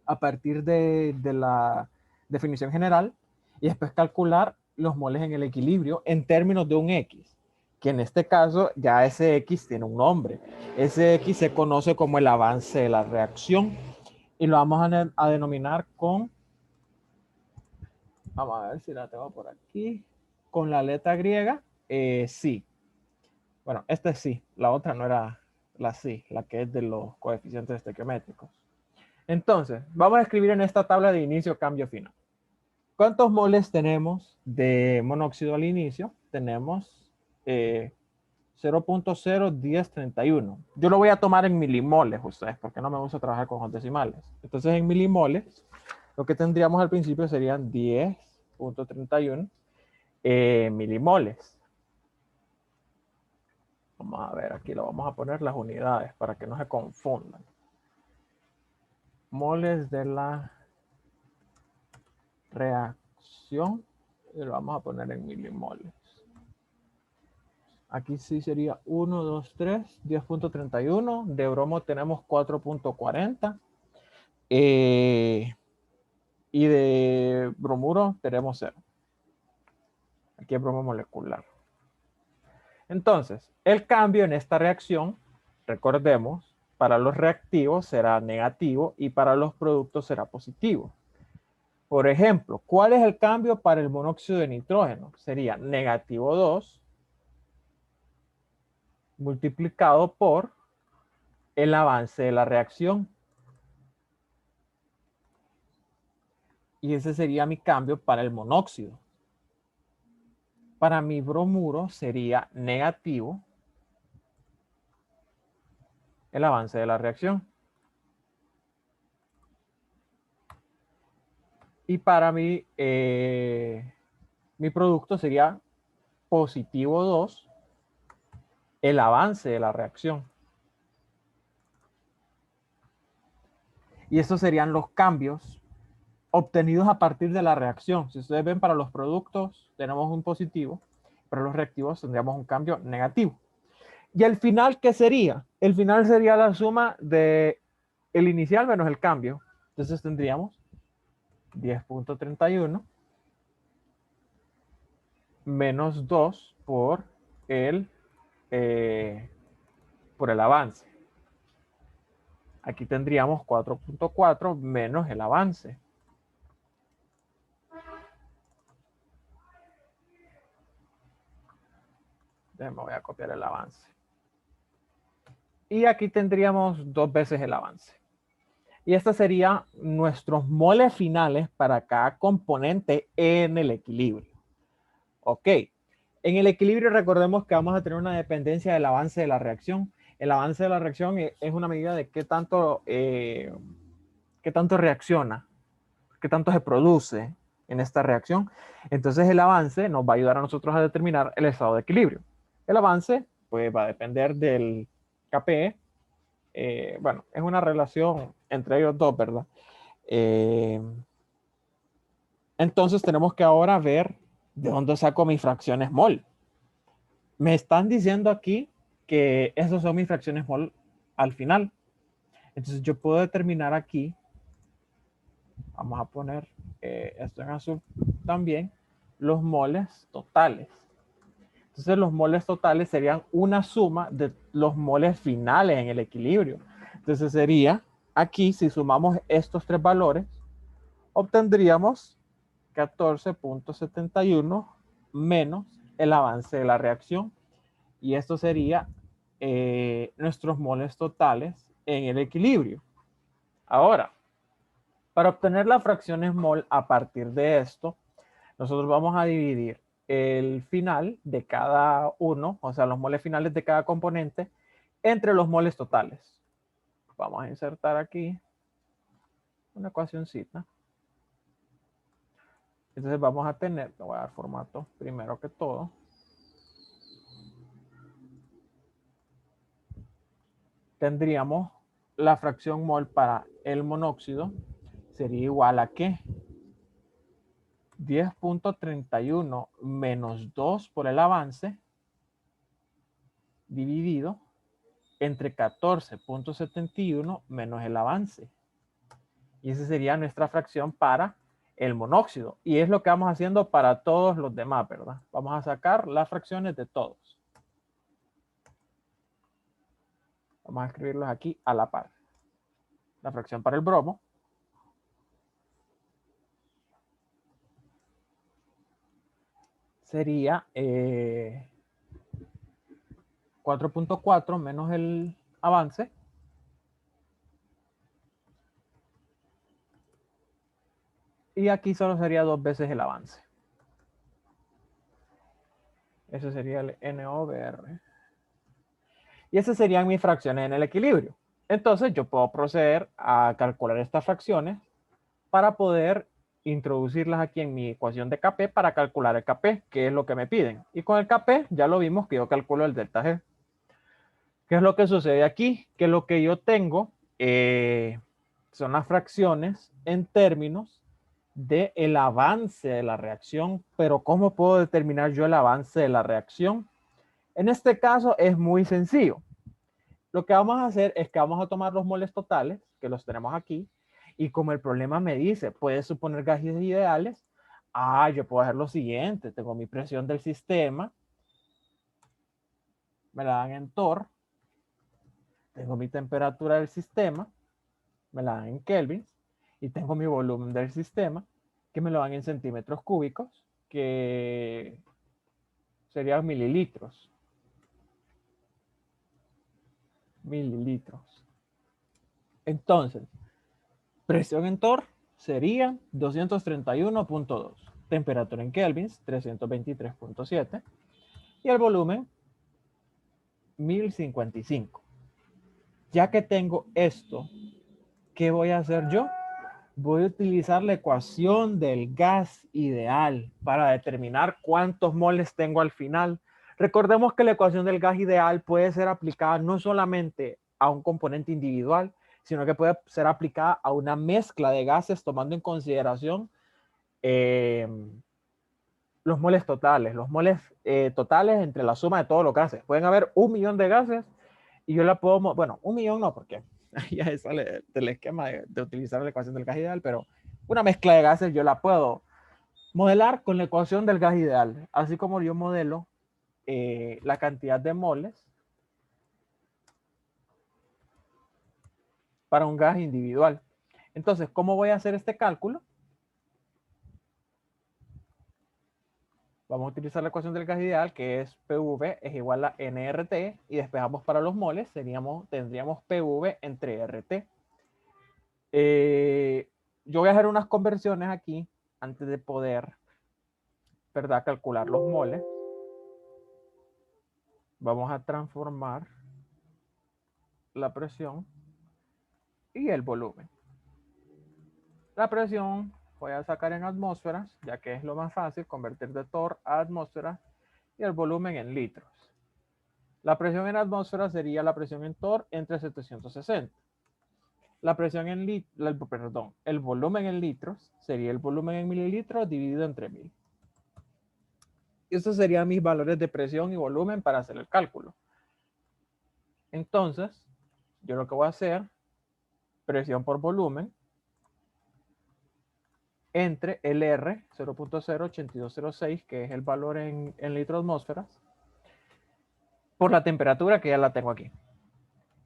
a partir de la definición general y después calcular los moles en el equilibrio en términos de un X, que en este caso ya ese X tiene un nombre. Ese X se conoce como el avance de la reacción y lo vamos a denominar con, vamos a ver si la tengo por aquí, con la letra griega, sí. Bueno, esta es sí, la otra no era la sí, la que es de los coeficientes estequiométricos. Entonces, vamos a escribir en esta tabla de inicio cambio final. ¿Cuántos moles tenemos de monóxido al inicio? Tenemos 0.01031. Yo lo voy a tomar en milimoles, ustedes, porque no me gusta trabajar con decimales. Entonces, en milimoles, lo que tendríamos al principio serían 10.31 milimoles. Vamos a ver, aquí lo vamos a poner las unidades para que no se confundan. Moles de la reacción y lo vamos a poner en milimoles. Aquí sí sería 1, 2, 3, 10.31. De bromo tenemos 4.40. Y de bromuro tenemos 0. Aquí es bromo molecular. Entonces, el cambio en esta reacción, recordemos, para los reactivos será negativo y para los productos será positivo. Por ejemplo, ¿cuál es el cambio para el monóxido de nitrógeno? Sería negativo 2 multiplicado por el avance de la reacción. Y ese sería mi cambio para el monóxido. Para mi bromuro sería negativo el avance de la reacción. Y para mi producto sería positivo 2 el avance de la reacción. Y estos serían los cambios obtenidos a partir de la reacción. Si ustedes ven, para los productos tenemos un positivo, para los reactivos tendríamos un cambio negativo. ¿Y el final qué sería? El final sería la suma de el inicial menos el cambio. Entonces tendríamos 10.31 menos 2 por el avance. Aquí tendríamos 4.4 menos el avance. Entonces me voy a copiar el avance. Y aquí tendríamos 2 veces el avance. Y estos serían nuestros moles finales para cada componente en el equilibrio. Ok. En el equilibrio recordemos que vamos a tener una dependencia del avance de la reacción. El avance de la reacción es una medida de qué tanto reacciona, qué tanto se produce en esta reacción. Entonces el avance nos va a ayudar a nosotros a determinar el estado de equilibrio. El avance pues va a depender del Kp. Bueno, es una relación entre ellos dos, ¿verdad? Entonces tenemos que ahora ver de dónde saco mis fracciones mol. Me están diciendo aquí que esas son mis fracciones mol al final. Entonces yo puedo determinar aquí, vamos a poner esto en azul también, los moles totales. Entonces los moles totales serían una suma de los moles finales en el equilibrio. Entonces sería, aquí si sumamos estos 3 valores, obtendríamos 14.71 menos el avance de la reacción. Y esto sería nuestros moles totales en el equilibrio. Ahora, para obtener las fracciones mol a partir de esto, nosotros vamos a dividir el final de cada uno, o sea, los moles finales de cada componente, entre los moles totales. Vamos a insertar aquí una ecuacióncita. Entonces vamos a tener, le voy a dar formato primero que todo. Tendríamos la fracción mol para el monóxido, sería igual a ¿qué? 10.31 menos 2 por el avance dividido entre 14.71 menos el avance. Y esa sería nuestra fracción para el monóxido. Y es lo que vamos haciendo para todos los demás, ¿verdad? Vamos a sacar las fracciones de todos. Vamos a escribirlos aquí a la par. La fracción para el bromo. Sería 4.4 menos el avance. Y aquí solo sería 2 veces el avance. Eso sería el NOBR. Y esas serían mis fracciones en el equilibrio. Entonces yo puedo proceder a calcular estas fracciones para poder introducirlas aquí en mi ecuación de Kp para calcular el Kp, que es lo que me piden. Y con el Kp ya lo vimos que yo calculo el delta G. ¿Qué es lo que sucede aquí? Que lo que yo tengo son las fracciones en términos del avance de la reacción. Pero ¿cómo puedo determinar yo el avance de la reacción? En este caso es muy sencillo. Lo que vamos a hacer es que vamos a tomar los moles totales, que los tenemos aquí, y como el problema me dice, puedes suponer gases ideales, yo puedo hacer lo siguiente, tengo mi presión del sistema, me la dan en torr, tengo mi temperatura del sistema, me la dan en kelvins, y tengo mi volumen del sistema, que me lo dan en centímetros cúbicos, que serían mililitros. Entonces, presión en torr sería 231.2. Temperatura en kelvins, 323.7. Y el volumen, 1055. Ya que tengo esto, ¿qué voy a hacer yo? Voy a utilizar la ecuación del gas ideal para determinar cuántos moles tengo al final. Recordemos que la ecuación del gas ideal puede ser aplicada no solamente a un componente individual, sino que puede ser aplicada a una mezcla de gases tomando en consideración los moles totales. Los moles totales entre la suma de todos los gases. Pueden haber 1 millón de gases y yo la puedo, bueno, 1 millón no, porque ya sale del esquema de utilizar la ecuación del gas ideal, pero una mezcla de gases yo la puedo modelar con la ecuación del gas ideal, así como yo modelo la cantidad de moles para un gas individual. Entonces, ¿cómo voy a hacer este cálculo? Vamos a utilizar la ecuación del gas ideal, que es PV es igual a nRT, y despejamos para los moles, tendríamos PV entre RT. Yo voy a hacer unas conversiones aquí antes de poder, ¿verdad?, calcular los moles. Vamos a transformar la presión y el volumen. La presión voy a sacar en atmósferas, ya que es lo más fácil, convertir de torr a atmósferas, y el volumen en litros. La presión en atmósferas sería la presión en torr entre 760. La presión en el volumen en litros sería el volumen en mililitros dividido entre 1000. Estos serían mis valores de presión y volumen para hacer el cálculo. Entonces, yo lo que voy a hacer, presión por volumen, entre el R, 0.08206, que es el valor en litros atmósferas, por la temperatura, que ya la tengo aquí.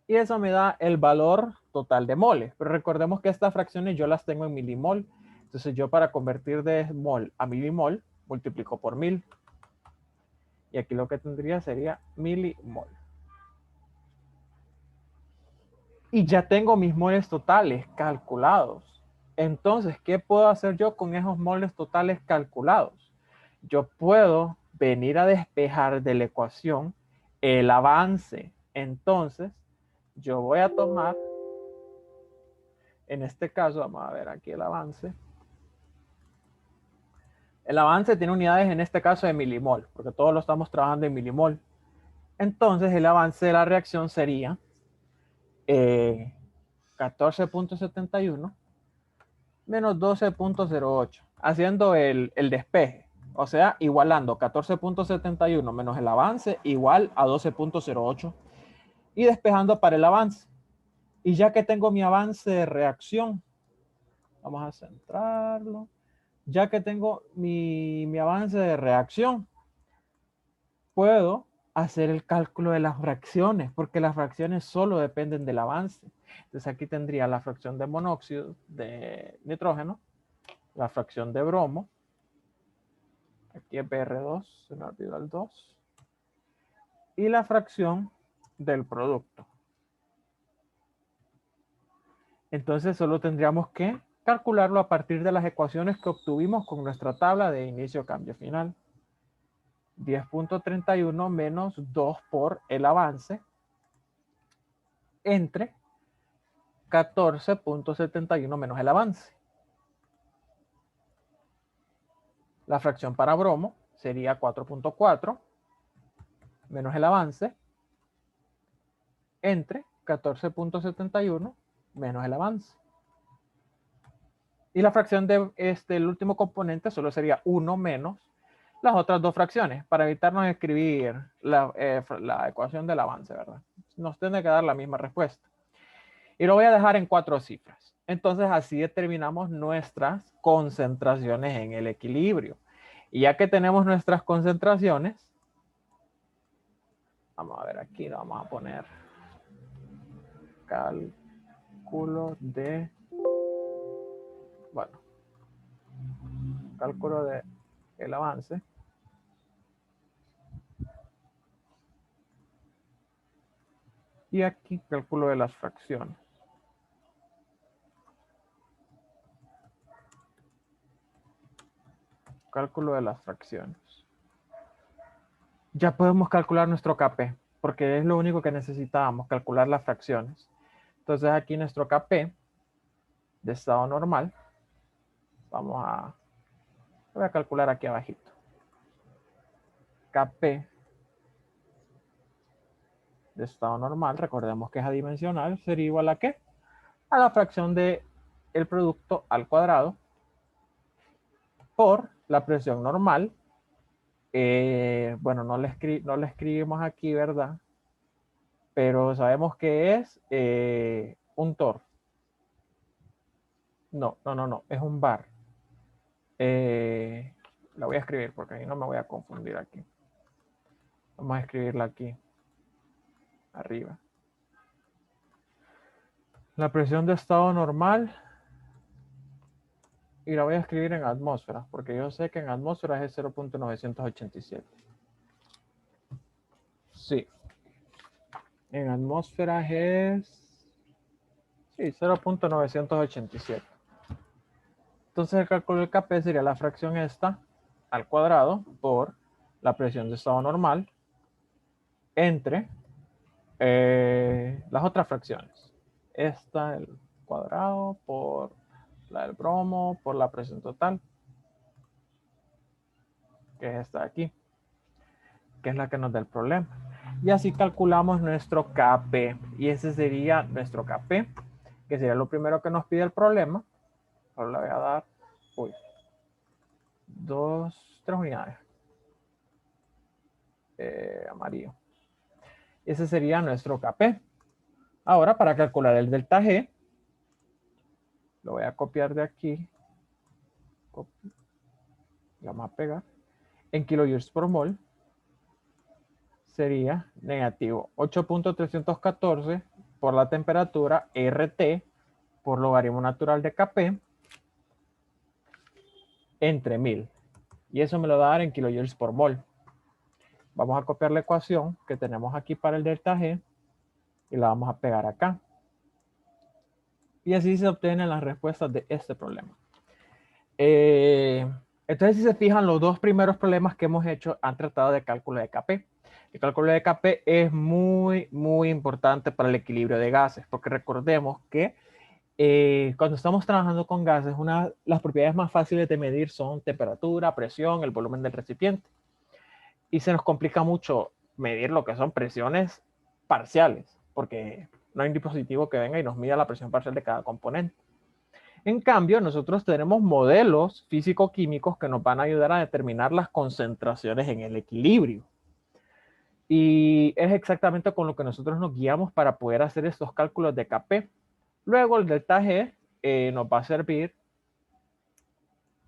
Y eso me da el valor total de moles. Pero recordemos que estas fracciones yo las tengo en milimol. Entonces yo, para convertir de mol a milimol, multiplico por 1000. Y aquí lo que tendría sería milimol. Y ya tengo mis moles totales calculados. Entonces, ¿qué puedo hacer yo con esos moles totales calculados? Yo puedo venir a despejar de la ecuación el avance. Entonces, yo voy a tomar, en este caso, vamos a ver aquí el avance. El avance tiene unidades, en este caso, de milimol, porque todos lo estamos trabajando en milimol. Entonces, el avance de la reacción sería 14.71 menos 12.08, haciendo el despeje. O sea, igualando 14.71 menos el avance igual a 12.08 y despejando para el avance. Y ya que tengo mi avance de reacción, vamos a centrarlo. Ya que tengo mi avance de reacción, puedo hacer el cálculo de las fracciones, porque las fracciones solo dependen del avance. Entonces aquí tendría la fracción de monóxido de nitrógeno, la fracción de bromo, aquí es BR2, se me olvidó el 2, y la fracción del producto. Entonces solo tendríamos que calcularlo a partir de las ecuaciones que obtuvimos con nuestra tabla de inicio-cambio final. 10.31 menos 2 por el avance entre 14.71 menos el avance. La fracción para bromo sería 4.4 menos el avance entre 14.71 menos el avance. Y la fracción de el último componente solo sería 1 menos las otras dos fracciones, para evitarnos escribir la ecuación del avance, ¿verdad? Nos tiene que dar la misma respuesta. Y lo voy a dejar en 4 cifras. Entonces así determinamos nuestras concentraciones en el equilibrio. Y ya que tenemos nuestras concentraciones, vamos a ver aquí, vamos a poner cálculo de, bueno, cálculo de el avance. Y aquí cálculo de las fracciones. Cálculo de las fracciones. Ya podemos calcular nuestro KP, porque es lo único que necesitábamos, calcular las fracciones. Entonces aquí nuestro KP de estado normal, voy a calcular aquí abajito. KP de estado normal, recordemos que es adimensional, sería igual a ¿qué? A la fracción de el producto al cuadrado por la presión normal. Bueno, no le escribimos aquí, ¿verdad? Pero sabemos que es un torr. No, es un bar. La voy a escribir porque ahí no me voy a confundir aquí. Vamos a escribirla aquí, arriba. La presión de estado normal y la voy a escribir en atmósferas, porque yo sé que en atmósferas es 0.987. Sí. En atmósferas es... Sí, 0.987. Entonces el cálculo del Kp sería la fracción esta al cuadrado por la presión de estado normal entre las otras fracciones. Esta, el cuadrado por la del bromo, por la presión total, que es esta de aquí, que es la que nos da el problema. Y así calculamos nuestro Kp. Y ese sería nuestro Kp, que sería lo primero que nos pide el problema. Ahora le voy a dar, uy, 3 unidades. Amarillo. Ese sería nuestro Kp. Ahora, para calcular el delta G, lo voy a copiar de aquí. Vamos a pegar. En kilojoules por mol sería negativo 8.314 por la temperatura RT por logaritmo natural de Kp entre 1000. Y eso me lo va a dar en kilojoules por mol. Vamos a copiar la ecuación que tenemos aquí para el delta G y la vamos a pegar acá. Y así se obtienen las respuestas de este problema. Entonces, si se fijan, los dos primeros problemas que hemos hecho han tratado de cálculo de Kp. El cálculo de Kp es muy, muy importante para el equilibrio de gases, porque recordemos que cuando estamos trabajando con gases, las propiedades más fáciles de medir son temperatura, presión, el volumen del recipiente. Y se nos complica mucho medir lo que son presiones parciales, porque no hay un dispositivo que venga y nos mida la presión parcial de cada componente. En cambio, nosotros tenemos modelos físico-químicos que nos van a ayudar a determinar las concentraciones en el equilibrio. Y es exactamente con lo que nosotros nos guiamos para poder hacer estos cálculos de Kp. Luego el delta G nos va a servir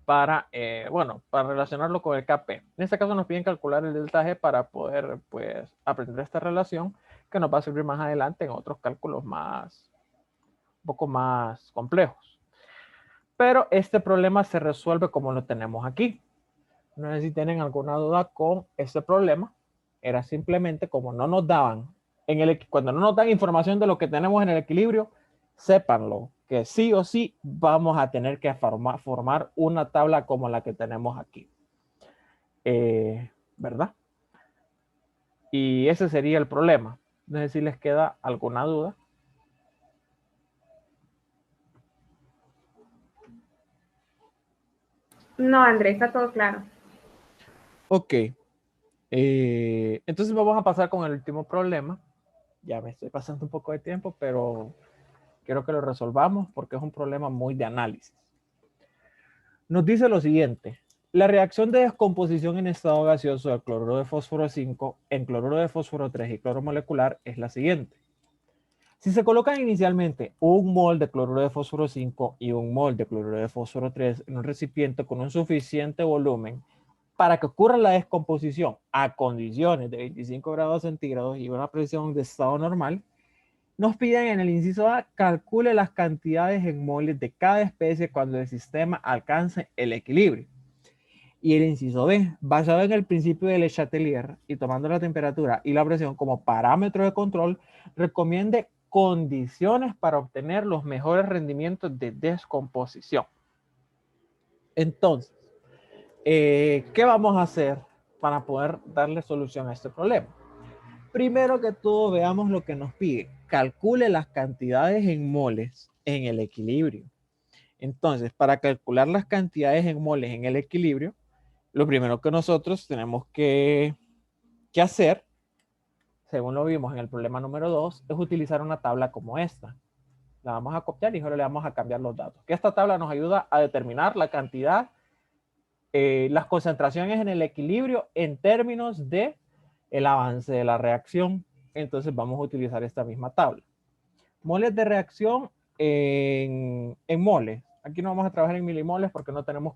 para, para relacionarlo con el Kp. En este caso nos piden calcular el delta G para poder, pues, aprender esta relación que nos va a servir más adelante en otros cálculos un poco más complejos. Pero este problema se resuelve como lo tenemos aquí. No sé si tienen alguna duda con este problema. Era simplemente como no nos daban, cuando no nos dan información de lo que tenemos en el equilibrio, sépanlo, que sí o sí vamos a tener que formar una tabla como la que tenemos aquí. ¿Verdad? Y ese sería el problema. No sé si les queda alguna duda. No, Andrés, está todo claro. Ok. Entonces vamos a pasar con el último problema. Ya me estoy pasando un poco de tiempo, pero quiero que lo resolvamos porque es un problema muy de análisis. Nos dice lo siguiente. La reacción de descomposición en estado gaseoso de cloruro de fósforo 5 en cloruro de fósforo 3 y cloro molecular es la siguiente. Si se colocan inicialmente un mol de cloruro de fósforo 5 y un mol de cloruro de fósforo 3 en un recipiente con un suficiente volumen para que ocurra la descomposición a condiciones de 25 grados centígrados y una presión de estado normal, nos piden en el inciso A, calcule las cantidades en moles de cada especie cuando el sistema alcance el equilibrio. Y el inciso B, basado en el principio de Le Chatelier y tomando la temperatura y la presión como parámetro de control, recomiende condiciones para obtener los mejores rendimientos de descomposición. Entonces, ¿qué vamos a hacer para poder darle solución a este problema? Primero que todo, veamos lo que nos pide. Calcule las cantidades en moles en el equilibrio. Entonces, para calcular las cantidades en moles en el equilibrio, lo primero que nosotros tenemos que hacer, según lo vimos en el problema número 2, es utilizar una tabla como esta. La vamos a copiar y ahora le vamos a cambiar los datos. Que esta tabla nos ayuda a determinar la cantidad, las concentraciones en el equilibrio en términos de el avance de la reacción. Entonces vamos a utilizar esta misma tabla. Moles de reacción en moles. Aquí no vamos a trabajar en milimoles porque no tenemos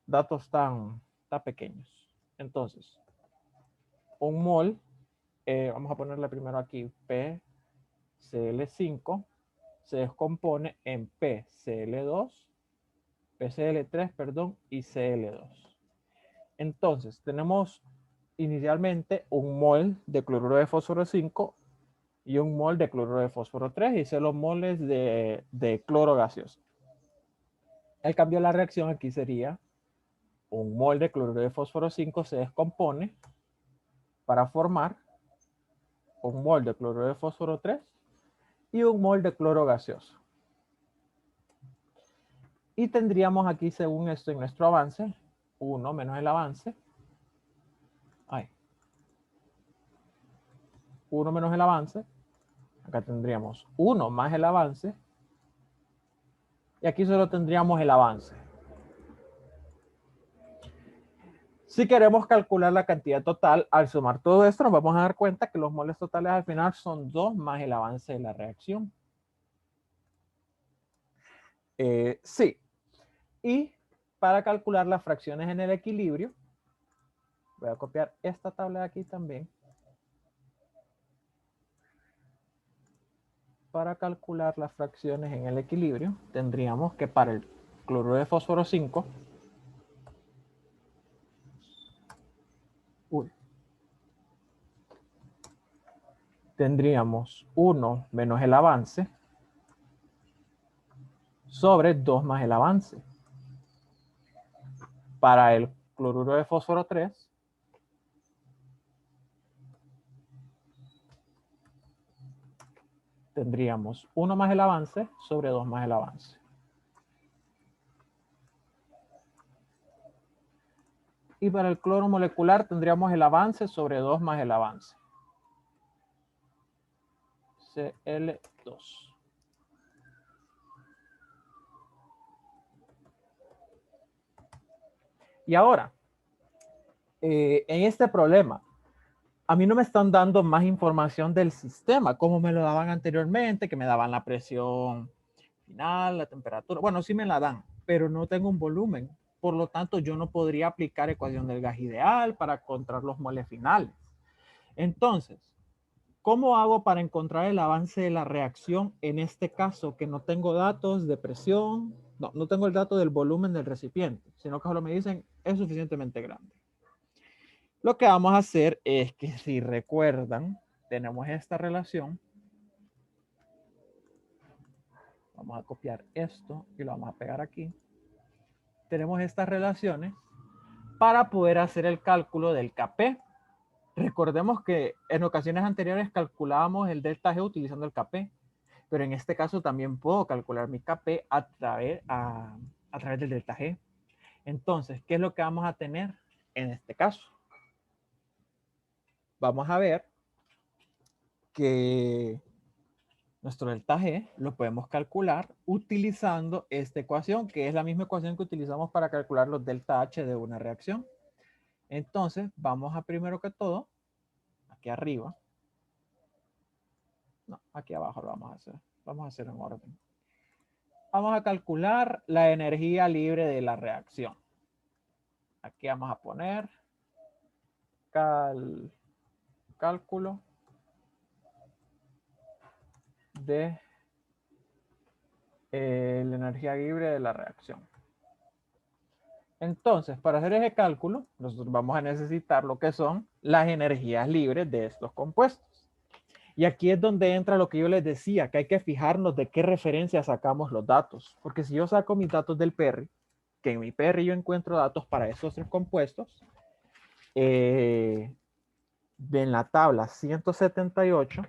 datos tan pequeños. Entonces, un mol, vamos a ponerle primero aquí PCl5 se descompone en PCl2, PCl3, perdón, y Cl2. Entonces, tenemos inicialmente un mol de cloruro de fósforo 5 y un mol de cloruro de fósforo 3, y son los moles de cloro gaseoso. El cambio de la reacción aquí sería un mol de cloruro de fósforo 5 se descompone para formar un mol de cloruro de fósforo 3 y un mol de cloro gaseoso. Y tendríamos aquí, según esto, en nuestro avance, 1 menos el avance. 1 menos el avance. Acá tendríamos 1 más el avance. Y aquí solo tendríamos el avance. Si queremos calcular la cantidad total, al sumar todo esto, nos vamos a dar cuenta que los moles totales al final son 2 más el avance de la reacción. Sí. Y para calcular las fracciones en el equilibrio, voy a copiar esta tabla de aquí también. Para calcular las fracciones en el equilibrio, tendríamos que para el cloruro de fósforo 5, tendríamos 1 menos el avance sobre 2 más el avance. Para el cloruro de fósforo 3, tendríamos 1 más el avance sobre 2 más el avance. Y para el cloro molecular tendríamos el avance sobre 2 más el avance. Cl2. Y ahora, en este problema, a mí no me están dando más información del sistema, como me lo daban anteriormente, que me daban la presión final, la temperatura. Bueno, sí me la dan, pero no tengo un volumen. Por lo tanto, yo no podría aplicar ecuación del gas ideal para encontrar los moles finales. Entonces, ¿cómo hago para encontrar el avance de la reacción en este caso que no tengo datos de presión? No tengo el dato del volumen del recipiente, sino que solo me dicen es suficientemente grande. Lo que vamos a hacer es que, si recuerdan, tenemos esta relación. Vamos a copiar esto y lo vamos a pegar aquí. Tenemos estas relaciones para poder hacer el cálculo del Kp. Recordemos que en ocasiones anteriores calculábamos el delta G utilizando el Kp, pero en este caso también puedo calcular mi Kp a través del delta G. Entonces, ¿qué es lo que vamos a tener en este caso? Vamos a ver que nuestro delta G lo podemos calcular utilizando esta ecuación, que es la misma ecuación que utilizamos para calcular los delta H de una reacción. Entonces, vamos a primero que todo, aquí arriba. No, aquí abajo lo vamos a hacer. Vamos a hacer en orden. Vamos a calcular la energía libre de la reacción. Aquí vamos a poner cálculo de la energía libre de la reacción. Entonces, para hacer ese cálculo, nosotros vamos a necesitar lo que son las energías libres de estos compuestos. Y aquí es donde entra lo que yo les decía, que hay que fijarnos de qué referencia sacamos los datos. Porque si yo saco mis datos del PERRI, que en mi PERRI yo encuentro datos para esos tres compuestos, en la tabla 178,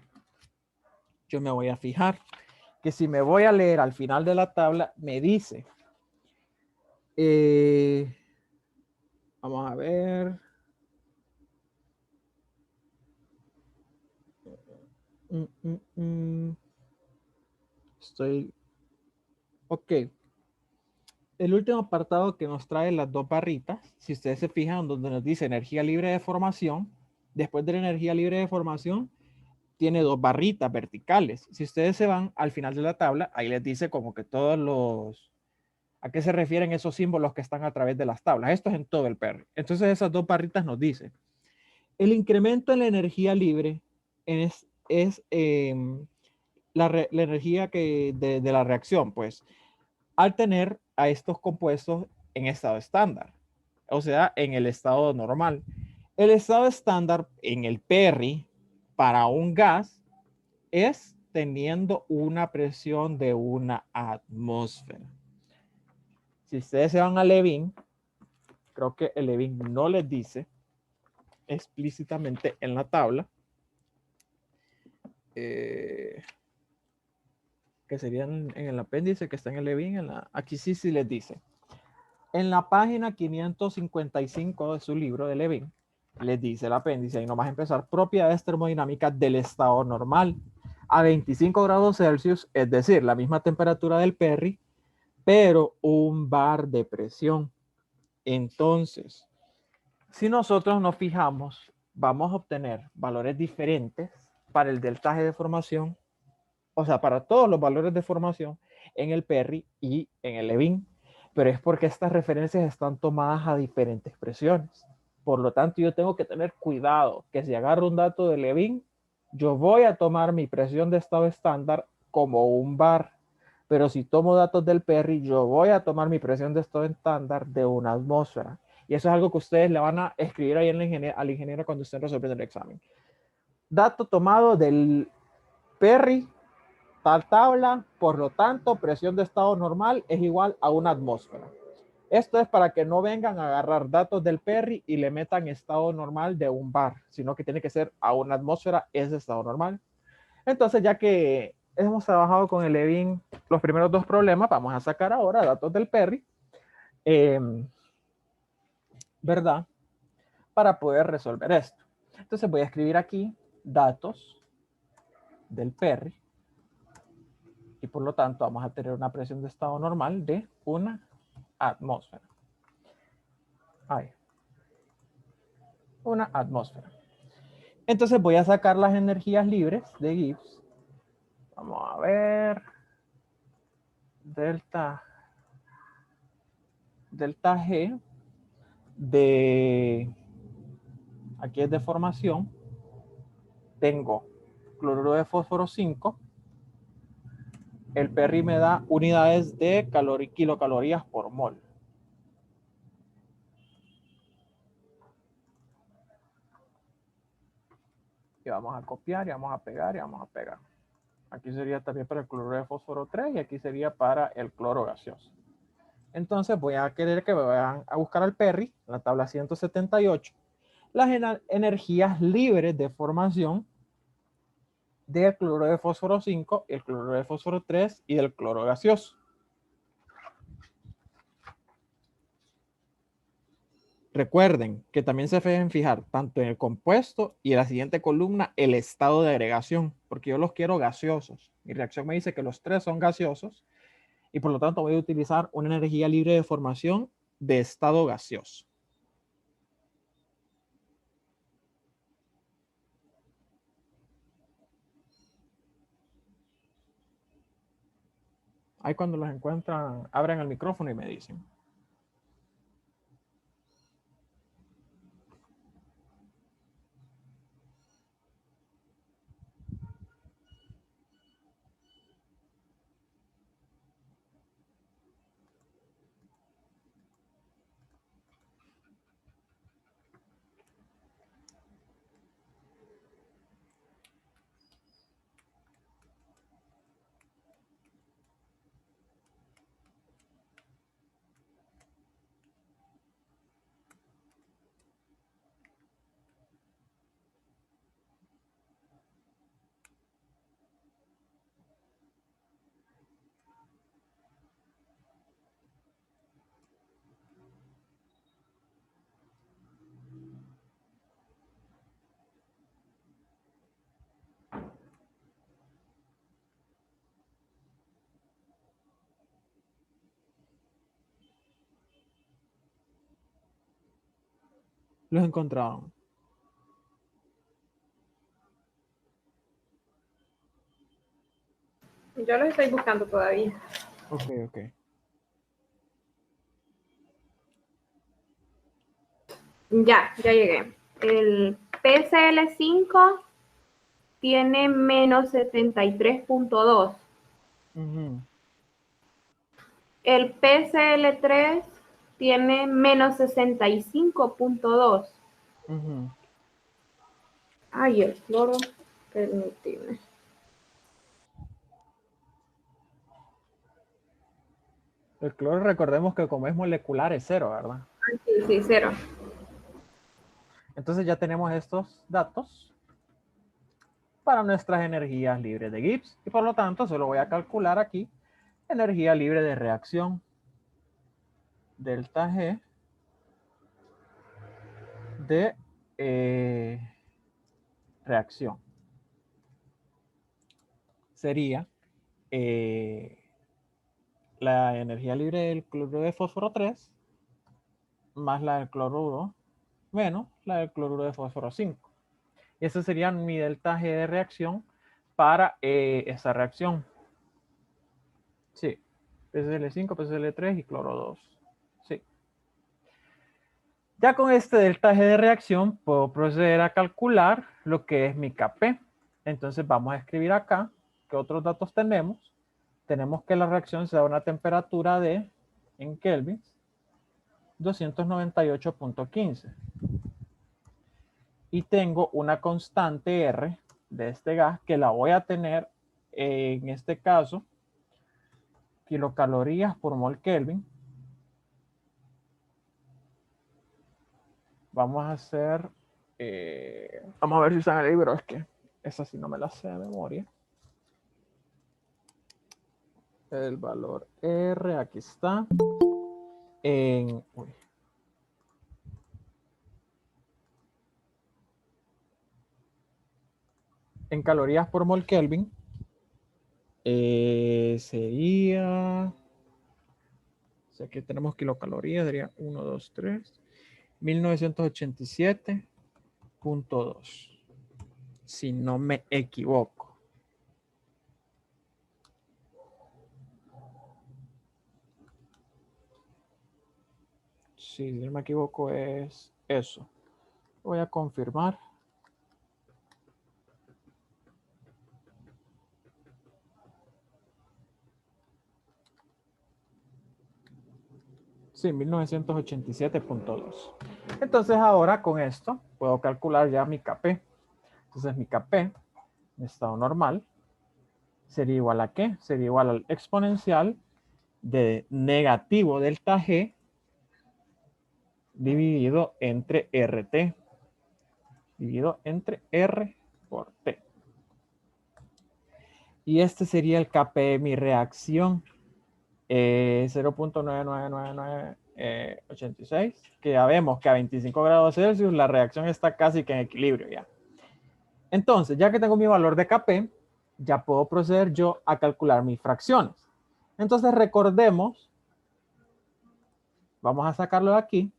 yo me voy a fijar que si me voy a leer al final de la tabla, me dice, vamos a ver, estoy, ok, el último apartado que nos trae las dos barritas, si ustedes se fijan donde nos dice energía libre de formación, después de la energía libre de formación, tiene dos barritas verticales. Si ustedes se van al final de la tabla, ahí les dice como que todos los, a qué se refieren esos símbolos que están a través de las tablas. Esto es en todo el PERRI. Entonces esas dos barritas nos dicen, el incremento en la energía libre es la energía de la reacción, pues, al tener a estos compuestos en estado estándar, o sea, en el estado normal. El estado estándar en el Perry para un gas es teniendo una presión de una atmósfera. Si ustedes se van a Levin, creo que el Levin no les dice explícitamente en la tabla, que sería en el apéndice que está en el Levin, aquí sí les dice. En la página 555 de su libro de Levin, les dice el apéndice, y nomás empezar, propiedades termodinámicas del estado normal a 25 grados Celsius, es decir, la misma temperatura del Perry, pero un bar de presión. Entonces, si nosotros nos fijamos, vamos a obtener valores diferentes para el delta G de formación, o sea, para todos los valores de formación en el Perry y en el Levin, pero es porque estas referencias están tomadas a diferentes presiones. Por lo tanto, yo tengo que tener cuidado que si agarro un dato de Levin, yo voy a tomar mi presión de estado estándar como un bar, pero si tomo datos del Perry, yo voy a tomar mi presión de estado estándar de una atmósfera. Y eso es algo que ustedes le van a escribir ahí al ingeniero cuando estén resolviendo el examen. Dato tomado del Perry, tal tabla, por lo tanto, presión de estado normal es igual a una atmósfera. Esto es para que no vengan a agarrar datos del Perry y le metan estado normal de un bar, sino que tiene que ser a una atmósfera ese estado normal. Entonces, ya que hemos trabajado con el Levin los primeros dos problemas, vamos a sacar ahora datos del Perry, ¿verdad? Para poder resolver esto. Entonces voy a escribir aquí datos del Perry y por lo tanto vamos a tener una presión de estado normal de una atmósfera. Ahí. Una atmósfera. Entonces voy a sacar las energías libres de Gibbs. Vamos a ver. Delta G de, aquí es de formación. Tengo cloruro de fósforo 5. El Perry me da unidades de kilocalorías por mol. Y vamos a copiar y vamos a pegar y vamos a pegar. Aquí sería también para el cloruro de fósforo 3 y aquí sería para el cloro gaseoso. Entonces voy a querer que me vayan a buscar al Perry, en la tabla 178, las energías libres de formación del cloruro de fósforo 5, el cloruro de fósforo 3 y del cloro gaseoso. Recuerden que también se deben fijar tanto en el compuesto y en la siguiente columna el estado de agregación, porque yo los quiero gaseosos. Mi reacción me dice que los tres son gaseosos y por lo tanto voy a utilizar una energía libre de formación de estado gaseoso. Ahí cuando los encuentran, abren el micrófono y me dicen. Los encontraron. Yo los estoy buscando todavía. Ok, ok. Ya llegué. El PCl5 tiene menos 73.2. Ujú. El PCl3 tiene menos 65.2. Ujú. Ay, el cloro, permíteme. El cloro, recordemos que como es molecular es cero, ¿verdad? Sí, sí, cero. Entonces ya tenemos estos datos para nuestras energías libres de Gibbs y por lo tanto solo voy a calcular aquí energía libre de reacción. Delta G de reacción sería la energía libre del cloruro de fósforo 3 más la del cloruro menos la del cloruro de fósforo 5. Y ese sería mi delta G de reacción para esa reacción. Sí, PCl5, PCl3 y cloro 2. Sí. Ya con este delta G de reacción puedo proceder a calcular lo que es mi Kp. Entonces vamos a escribir acá qué otros datos tenemos. Tenemos que la reacción se da a una temperatura de, en kelvins, 298.15. Y tengo una constante R de este gas que la voy a tener, en este caso, kilocalorías por mol Kelvin. Vamos a hacer, vamos a ver si está en el libro, es que esa sí no me la sé de memoria. El valor R, aquí está. En calorías por mol Kelvin sería, o sea, aquí tenemos kilocalorías, sería 1, 2, 3, 1987.2, si no me equivoco. Si no me equivoco es eso. Voy a confirmar. Sí, 1987.2. Entonces ahora con esto puedo calcular ya mi Kp. Entonces mi Kp en estado normal sería igual a ¿qué? Sería igual al exponencial de negativo delta G dividido entre RT. Dividido entre R por T. Y este sería el Kp de mi reacción. 0.99986, que ya vemos que a 25 grados Celsius la reacción está casi que en equilibrio ya. Entonces, ya que tengo mi valor de Kp, ya puedo proceder yo a calcular mis fracciones. Entonces, recordemos, vamos a sacarlo de aquí.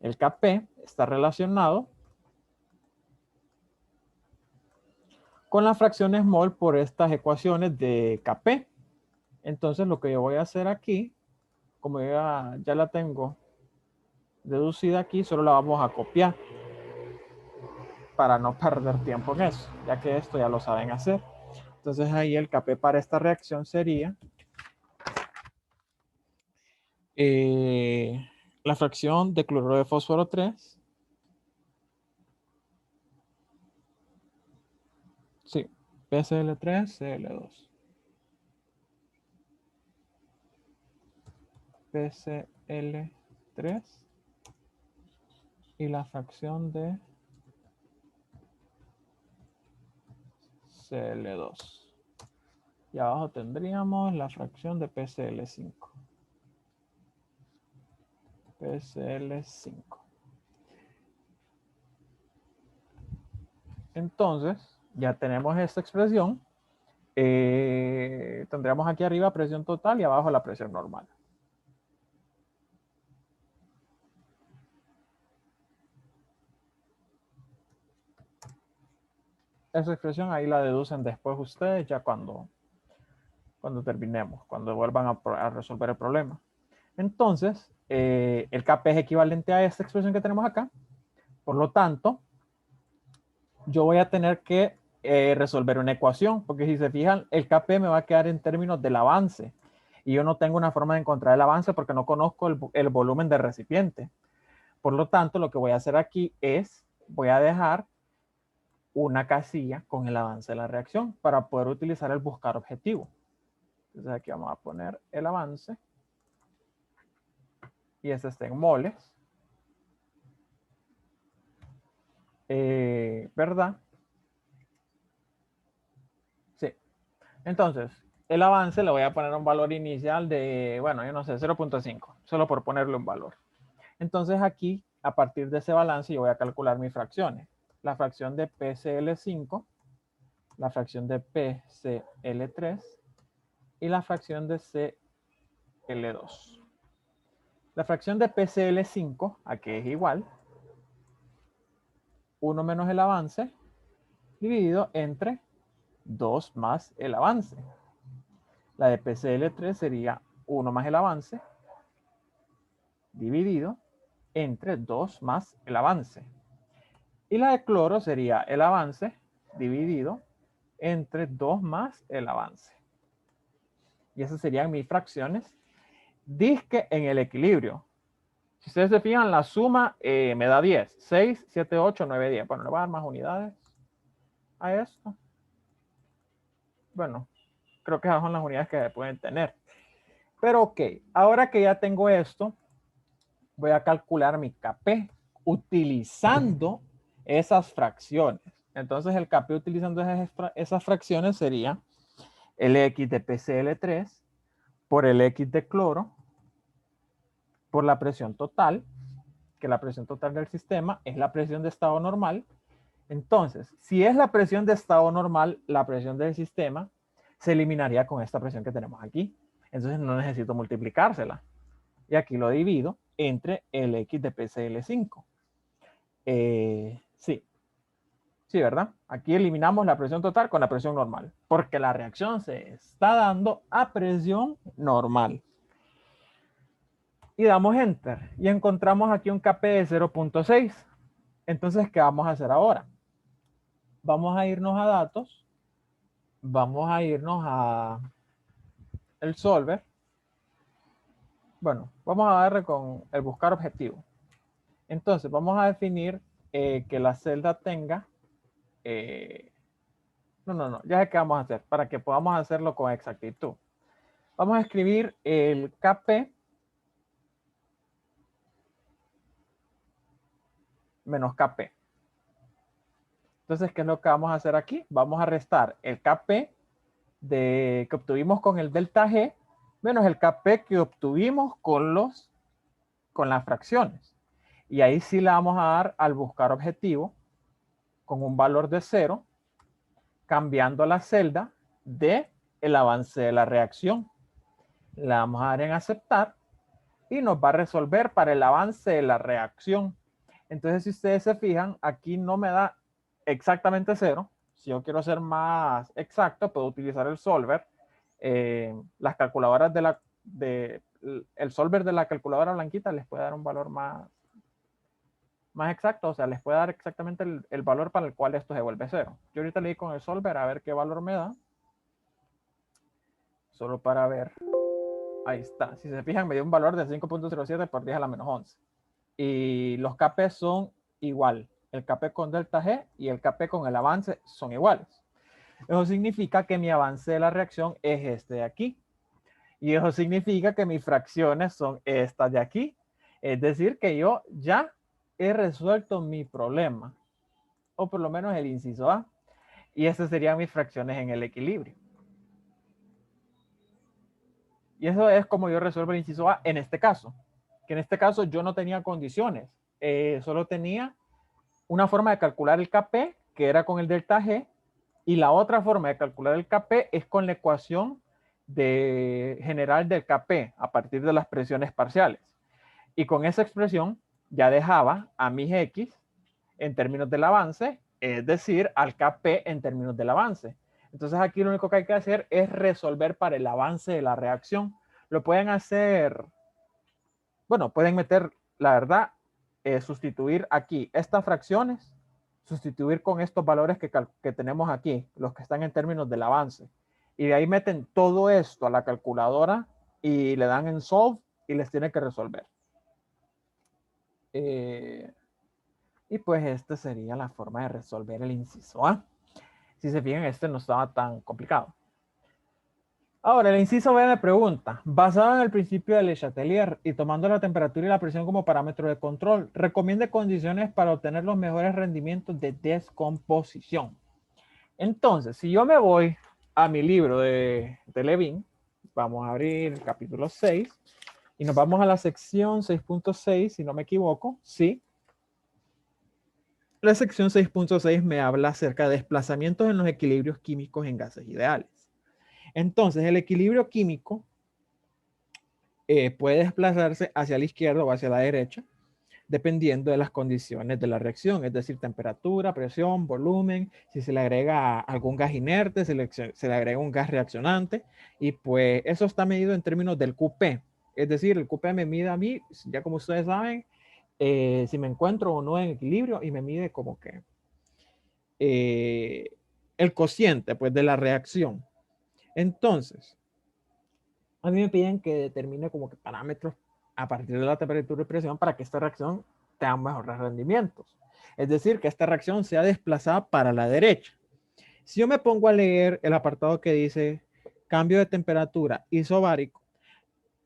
El Kp está relacionado con las fracciones mol por estas ecuaciones de Kp. Entonces, lo que yo voy a hacer aquí, como ya la tengo deducida aquí, solo la vamos a copiar para no perder tiempo en eso, ya que esto ya lo saben hacer. Entonces ahí el Kp para esta reacción sería la fracción de cloruro de fósforo 3. Sí, PCl3, Cl2. PCl3 y la fracción de Cl2. Y abajo tendríamos la fracción de PCl5. PCl5. Entonces, ya tenemos esta expresión. Tendríamos aquí arriba presión total y abajo la presión normal. Esa expresión ahí la deducen después ustedes ya cuando terminemos, cuando vuelvan a resolver el problema. Entonces, el Kp es equivalente a esta expresión que tenemos acá. Por lo tanto, yo voy a tener que resolver una ecuación, porque si se fijan, el Kp me va a quedar en términos del avance. Y yo no tengo una forma de encontrar el avance porque no conozco el volumen del recipiente. Por lo tanto, lo que voy a hacer aquí es, voy a dejar una casilla con el avance de la reacción para poder utilizar el buscar objetivo. Entonces aquí vamos a poner el avance y ese está en moles. ¿Verdad? Sí. Entonces, el avance le voy a poner un valor inicial de, bueno, yo no sé, 0.5, solo por ponerle un valor. Entonces aquí, a partir de ese balance, yo voy a calcular mis fracciones. La fracción de PCl5, la fracción de PCl3 y la fracción de CL2. La fracción de PCl5, aquí es igual, 1 menos el avance, dividido entre 2 más el avance. La de PCl3 sería 1 más el avance, dividido entre 2 más el avance. Y la de cloro sería el avance, dividido entre 2 más el avance. Y esas serían mis fracciones disque en el equilibrio. Si ustedes se fijan, la suma me da 10. 6, 7, 8, 9, 10. Bueno, le voy a dar más unidades a esto. Bueno, creo que esas son las unidades que se pueden tener. Pero ok, ahora que ya tengo esto, voy a calcular mi Kp utilizando esas fracciones. Entonces el Kp utilizando esas fracciones sería el X de PCl3 por el X de cloro por la presión total, que la presión total del sistema es la presión de estado normal. Entonces, si es la presión de estado normal, la presión del sistema se eliminaría con esta presión que tenemos aquí. Entonces no necesito multiplicársela. Y aquí lo divido entre el X de PCl5. Sí. Sí, ¿verdad? Aquí eliminamos la presión total con la presión normal, porque la reacción se está dando a presión normal. Y damos Enter. Y encontramos aquí un Kp de 0.6. Entonces, ¿qué vamos a hacer ahora? Vamos a irnos a datos. Vamos a irnos a el solver. Bueno, vamos a darle con el buscar objetivo. Entonces, vamos a definir que la celda tenga... no, ya sé qué vamos a hacer para que podamos hacerlo con exactitud. Vamos a escribir el Kp menos Kp. Entonces, ¿qué es lo que vamos a hacer aquí? Vamos a restar el Kp que obtuvimos con el delta G menos el Kp que obtuvimos con las fracciones. Y ahí sí le vamos a dar al buscar objetivo con un valor de 0, cambiando la celda de el avance de la reacción. Le vamos a dar en aceptar y nos va a resolver para el avance de la reacción. Entonces, si ustedes se fijan, aquí no me da exactamente 0. Si yo quiero ser más exacto, puedo utilizar el solver. Las calculadoras el solver de la calculadora blanquita les puede dar un valor más exacto, o sea, les puede dar exactamente el valor para el cual esto se vuelve 0. Yo ahorita le di con el solver a ver qué valor me da. Solo para ver. Ahí está. Si se fijan, me dio un valor de 5.07 por 10 a la menos 11. Y los Kp son igual. El Kp con delta G y el Kp con el avance son iguales. Eso significa que mi avance de la reacción es este de aquí. Y eso significa que mis fracciones son estas de aquí. Es decir, que yo ya he resuelto mi problema. O por lo menos el inciso A. Y esas serían mis fracciones en el equilibrio. Y eso es como yo resuelvo el inciso A en este caso. Que en este caso yo no tenía condiciones. Solo tenía una forma de calcular el Kp, que era con el delta G, y la otra forma de calcular el Kp es con la ecuación general del Kp a partir de las presiones parciales. Y con esa expresión ya dejaba a mis X en términos del avance, es decir, al Kp en términos del avance. Entonces aquí lo único que hay que hacer es resolver para el avance de la reacción. Lo pueden hacer, bueno, pueden meter, la verdad, sustituir aquí estas fracciones sustituir con estos valores que tenemos aquí, los que están en términos del avance. Y de ahí meten todo esto a la calculadora y le dan en solve y les tiene que resolver. Y pues esta sería la forma de resolver el inciso A. Si se fijan, este no estaba tan complicado. Ahora, el inciso B me pregunta, basado en el principio de Le Chatelier y tomando la temperatura y la presión como parámetro de control, recomiende condiciones para obtener los mejores rendimientos de descomposición. Entonces, si yo me voy a mi libro de Levin, vamos a abrir el capítulo 6 y nos vamos a la sección 6.6, si no me equivoco, sí. La sección 6.6 me habla acerca de desplazamientos en los equilibrios químicos en gases ideales. Entonces, el equilibrio químico puede desplazarse hacia la izquierda o hacia la derecha, dependiendo de las condiciones de la reacción, es decir, temperatura, presión, volumen, si se le agrega algún gas inerte, se le agrega un gas reaccionante, y pues eso está medido en términos del QP. Es decir, el QP me mide a mí, ya como ustedes saben, si me encuentro o no en equilibrio, y me mide como que el cociente pues, de la reacción. Entonces, a mí me piden que determine como que parámetros a partir de la temperatura y presión para que esta reacción tenga mejores rendimientos. Es decir, que esta reacción sea desplazada para la derecha. Si yo me pongo a leer el apartado que dice cambio de temperatura isobárico,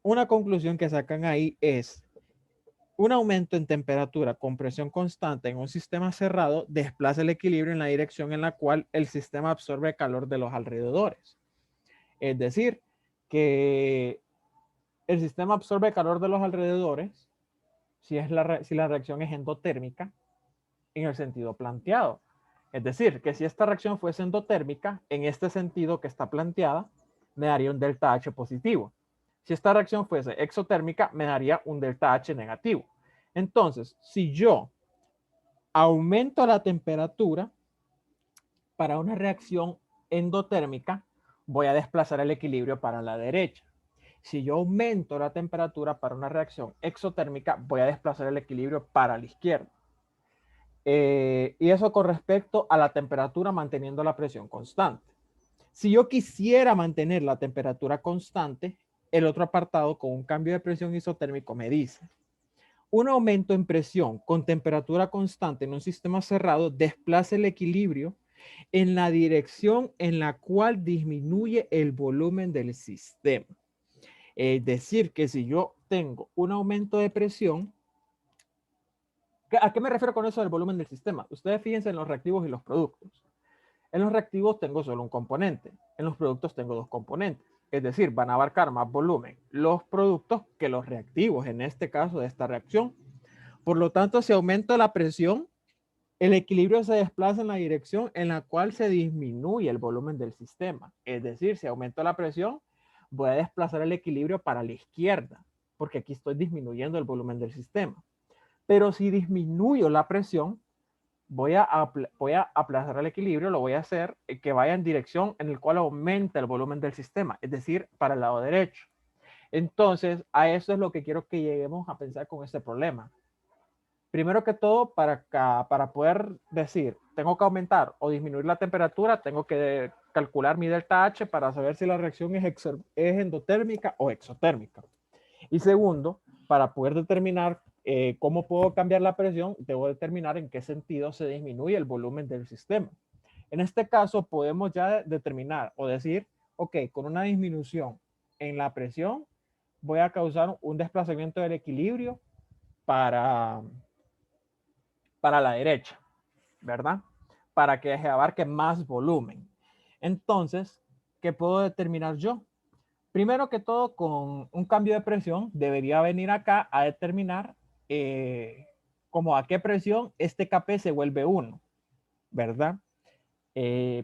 una conclusión que sacan ahí es un aumento en temperatura con presión constante en un sistema cerrado desplaza el equilibrio en la dirección en la cual el sistema absorbe calor de los alrededores. Es decir, que el sistema absorbe calor de los alrededores si la reacción es endotérmica en el sentido planteado. Es decir, que si esta reacción fuese endotérmica, en este sentido que está planteada, me daría un delta H positivo. Si esta reacción fuese exotérmica, me daría un delta H negativo. Entonces, si yo aumento la temperatura para una reacción endotérmica, voy a desplazar el equilibrio para la derecha. Si yo aumento la temperatura para una reacción exotérmica, voy a desplazar el equilibrio para la izquierda. Y eso con respecto a la temperatura manteniendo la presión constante. Si yo quisiera mantener la temperatura constante, el otro apartado con un cambio de presión isotérmico me dice, un aumento en presión con temperatura constante en un sistema cerrado desplaza el equilibrio en la dirección en la cual disminuye el volumen del sistema. Es decir, que si yo tengo un aumento de presión, ¿a qué me refiero con eso del volumen del sistema? Ustedes fíjense en los reactivos y los productos. En los reactivos tengo solo un componente, en los productos tengo dos componentes. Es decir, van a abarcar más volumen los productos que los reactivos, en este caso de esta reacción. Por lo tanto, si aumento la presión, el equilibrio se desplaza en la dirección en la cual se disminuye el volumen del sistema. Es decir, si aumento la presión, voy a desplazar el equilibrio para la izquierda, porque aquí estoy disminuyendo el volumen del sistema. Pero si disminuyo la presión, voy a aplazar el equilibrio, lo voy a hacer que vaya en dirección en el cual aumenta el volumen del sistema, es decir, para el lado derecho. Entonces, a eso es lo que quiero que lleguemos a pensar con este problema. Primero que todo, para poder decir, tengo que aumentar o disminuir la temperatura, tengo que calcular mi delta H para saber si la reacción es endotérmica o exotérmica. Y segundo, para poder determinar cómo puedo cambiar la presión, debo determinar en qué sentido se disminuye el volumen del sistema. En este caso, podemos ya determinar o decir, ok, con una disminución en la presión, voy a causar un desplazamiento del equilibrio para la derecha, ¿verdad? Para que se abarque más volumen. Entonces, ¿qué puedo determinar yo? Primero que todo, con un cambio de presión, debería venir acá a determinar como a qué presión este Kp se vuelve 1, ¿verdad?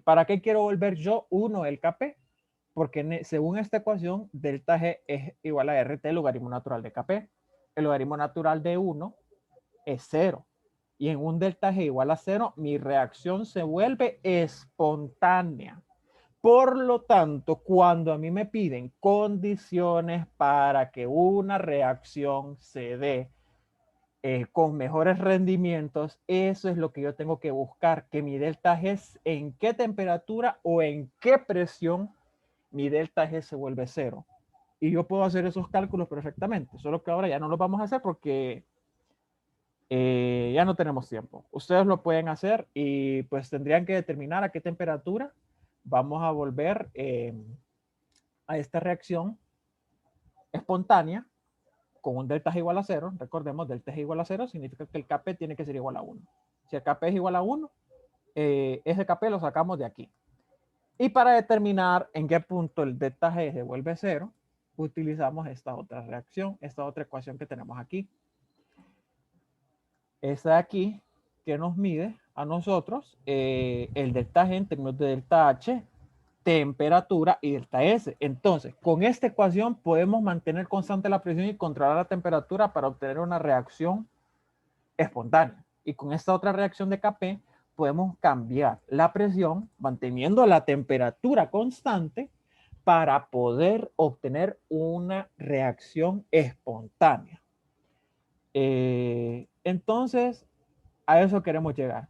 ¿Para qué quiero volver yo 1 el Kp? Porque según esta ecuación, delta G es igual a RT, el logaritmo natural de Kp. El logaritmo natural de 1 es 0. Y en un delta G igual a 0, mi reacción se vuelve espontánea. Por lo tanto, cuando a mí me piden condiciones para que una reacción se dé con mejores rendimientos, eso es lo que yo tengo que buscar, que mi delta G en qué temperatura o en qué presión mi delta G se vuelve cero. Y yo puedo hacer esos cálculos perfectamente, solo que ahora ya no los vamos a hacer porque ya no tenemos tiempo. Ustedes lo pueden hacer y pues tendrían que determinar a qué temperatura vamos a volver a esta reacción espontánea con un delta G igual a 0. Recordemos, delta G igual a 0 significa que el Kp tiene que ser igual a 1. Si el Kp es igual a 1, ese Kp lo sacamos de aquí. Y para determinar en qué punto el delta G se vuelve 0, utilizamos esta otra reacción, esta otra ecuación que tenemos aquí. Esta de aquí, que nos mide a nosotros el delta G en términos de delta H, temperatura y delta S. Entonces, con esta ecuación podemos mantener constante la presión y controlar la temperatura para obtener una reacción espontánea. Y con esta otra reacción de Kp podemos cambiar la presión manteniendo la temperatura constante para poder obtener una reacción espontánea. Entonces, a eso queremos llegar.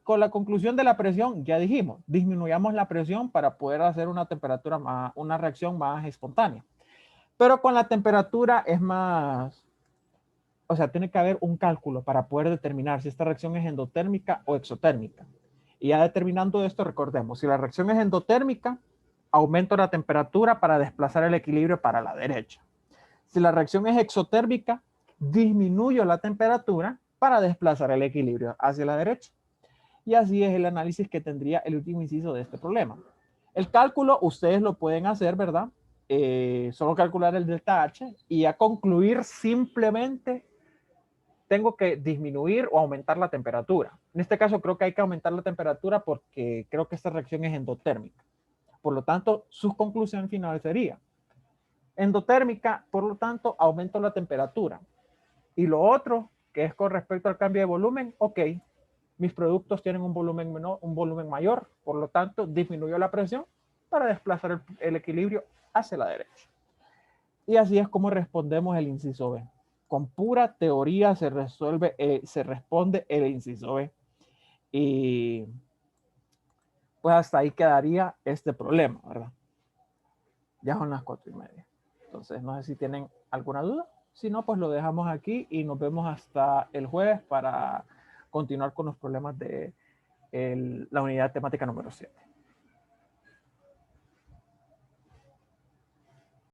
Con la conclusión de la presión, ya dijimos, disminuyamos la presión para poder hacer una temperatura más, una reacción más espontánea. Pero con la temperatura es más, o sea, tiene que haber un cálculo para poder determinar si esta reacción es endotérmica o exotérmica. Y ya determinando esto, recordemos, si la reacción es endotérmica, aumento la temperatura para desplazar el equilibrio para la derecha. Si la reacción es exotérmica, disminuyo la temperatura para desplazar el equilibrio hacia la derecha. Y así es el análisis que tendría el último inciso de este problema. El cálculo ustedes lo pueden hacer, ¿verdad? Solo calcular el delta H y a concluir simplemente tengo que disminuir o aumentar la temperatura. En este caso creo que hay que aumentar la temperatura porque creo que esta reacción es endotérmica. Por lo tanto, su conclusión final sería endotérmica, por lo tanto, aumento la temperatura. Y lo otro, que es con respecto al cambio de volumen, ok, mis productos tienen un volumen menor, un volumen mayor, por lo tanto, disminuyo la presión para desplazar el equilibrio hacia la derecha. Y así es como respondemos el inciso B. Con pura teoría se responde el inciso B. Y pues hasta ahí quedaría este problema, ¿verdad? Ya son las 4:30. Entonces, no sé si tienen alguna duda. Si no, pues lo dejamos aquí y nos vemos hasta el jueves para continuar con los problemas de la unidad temática número 7.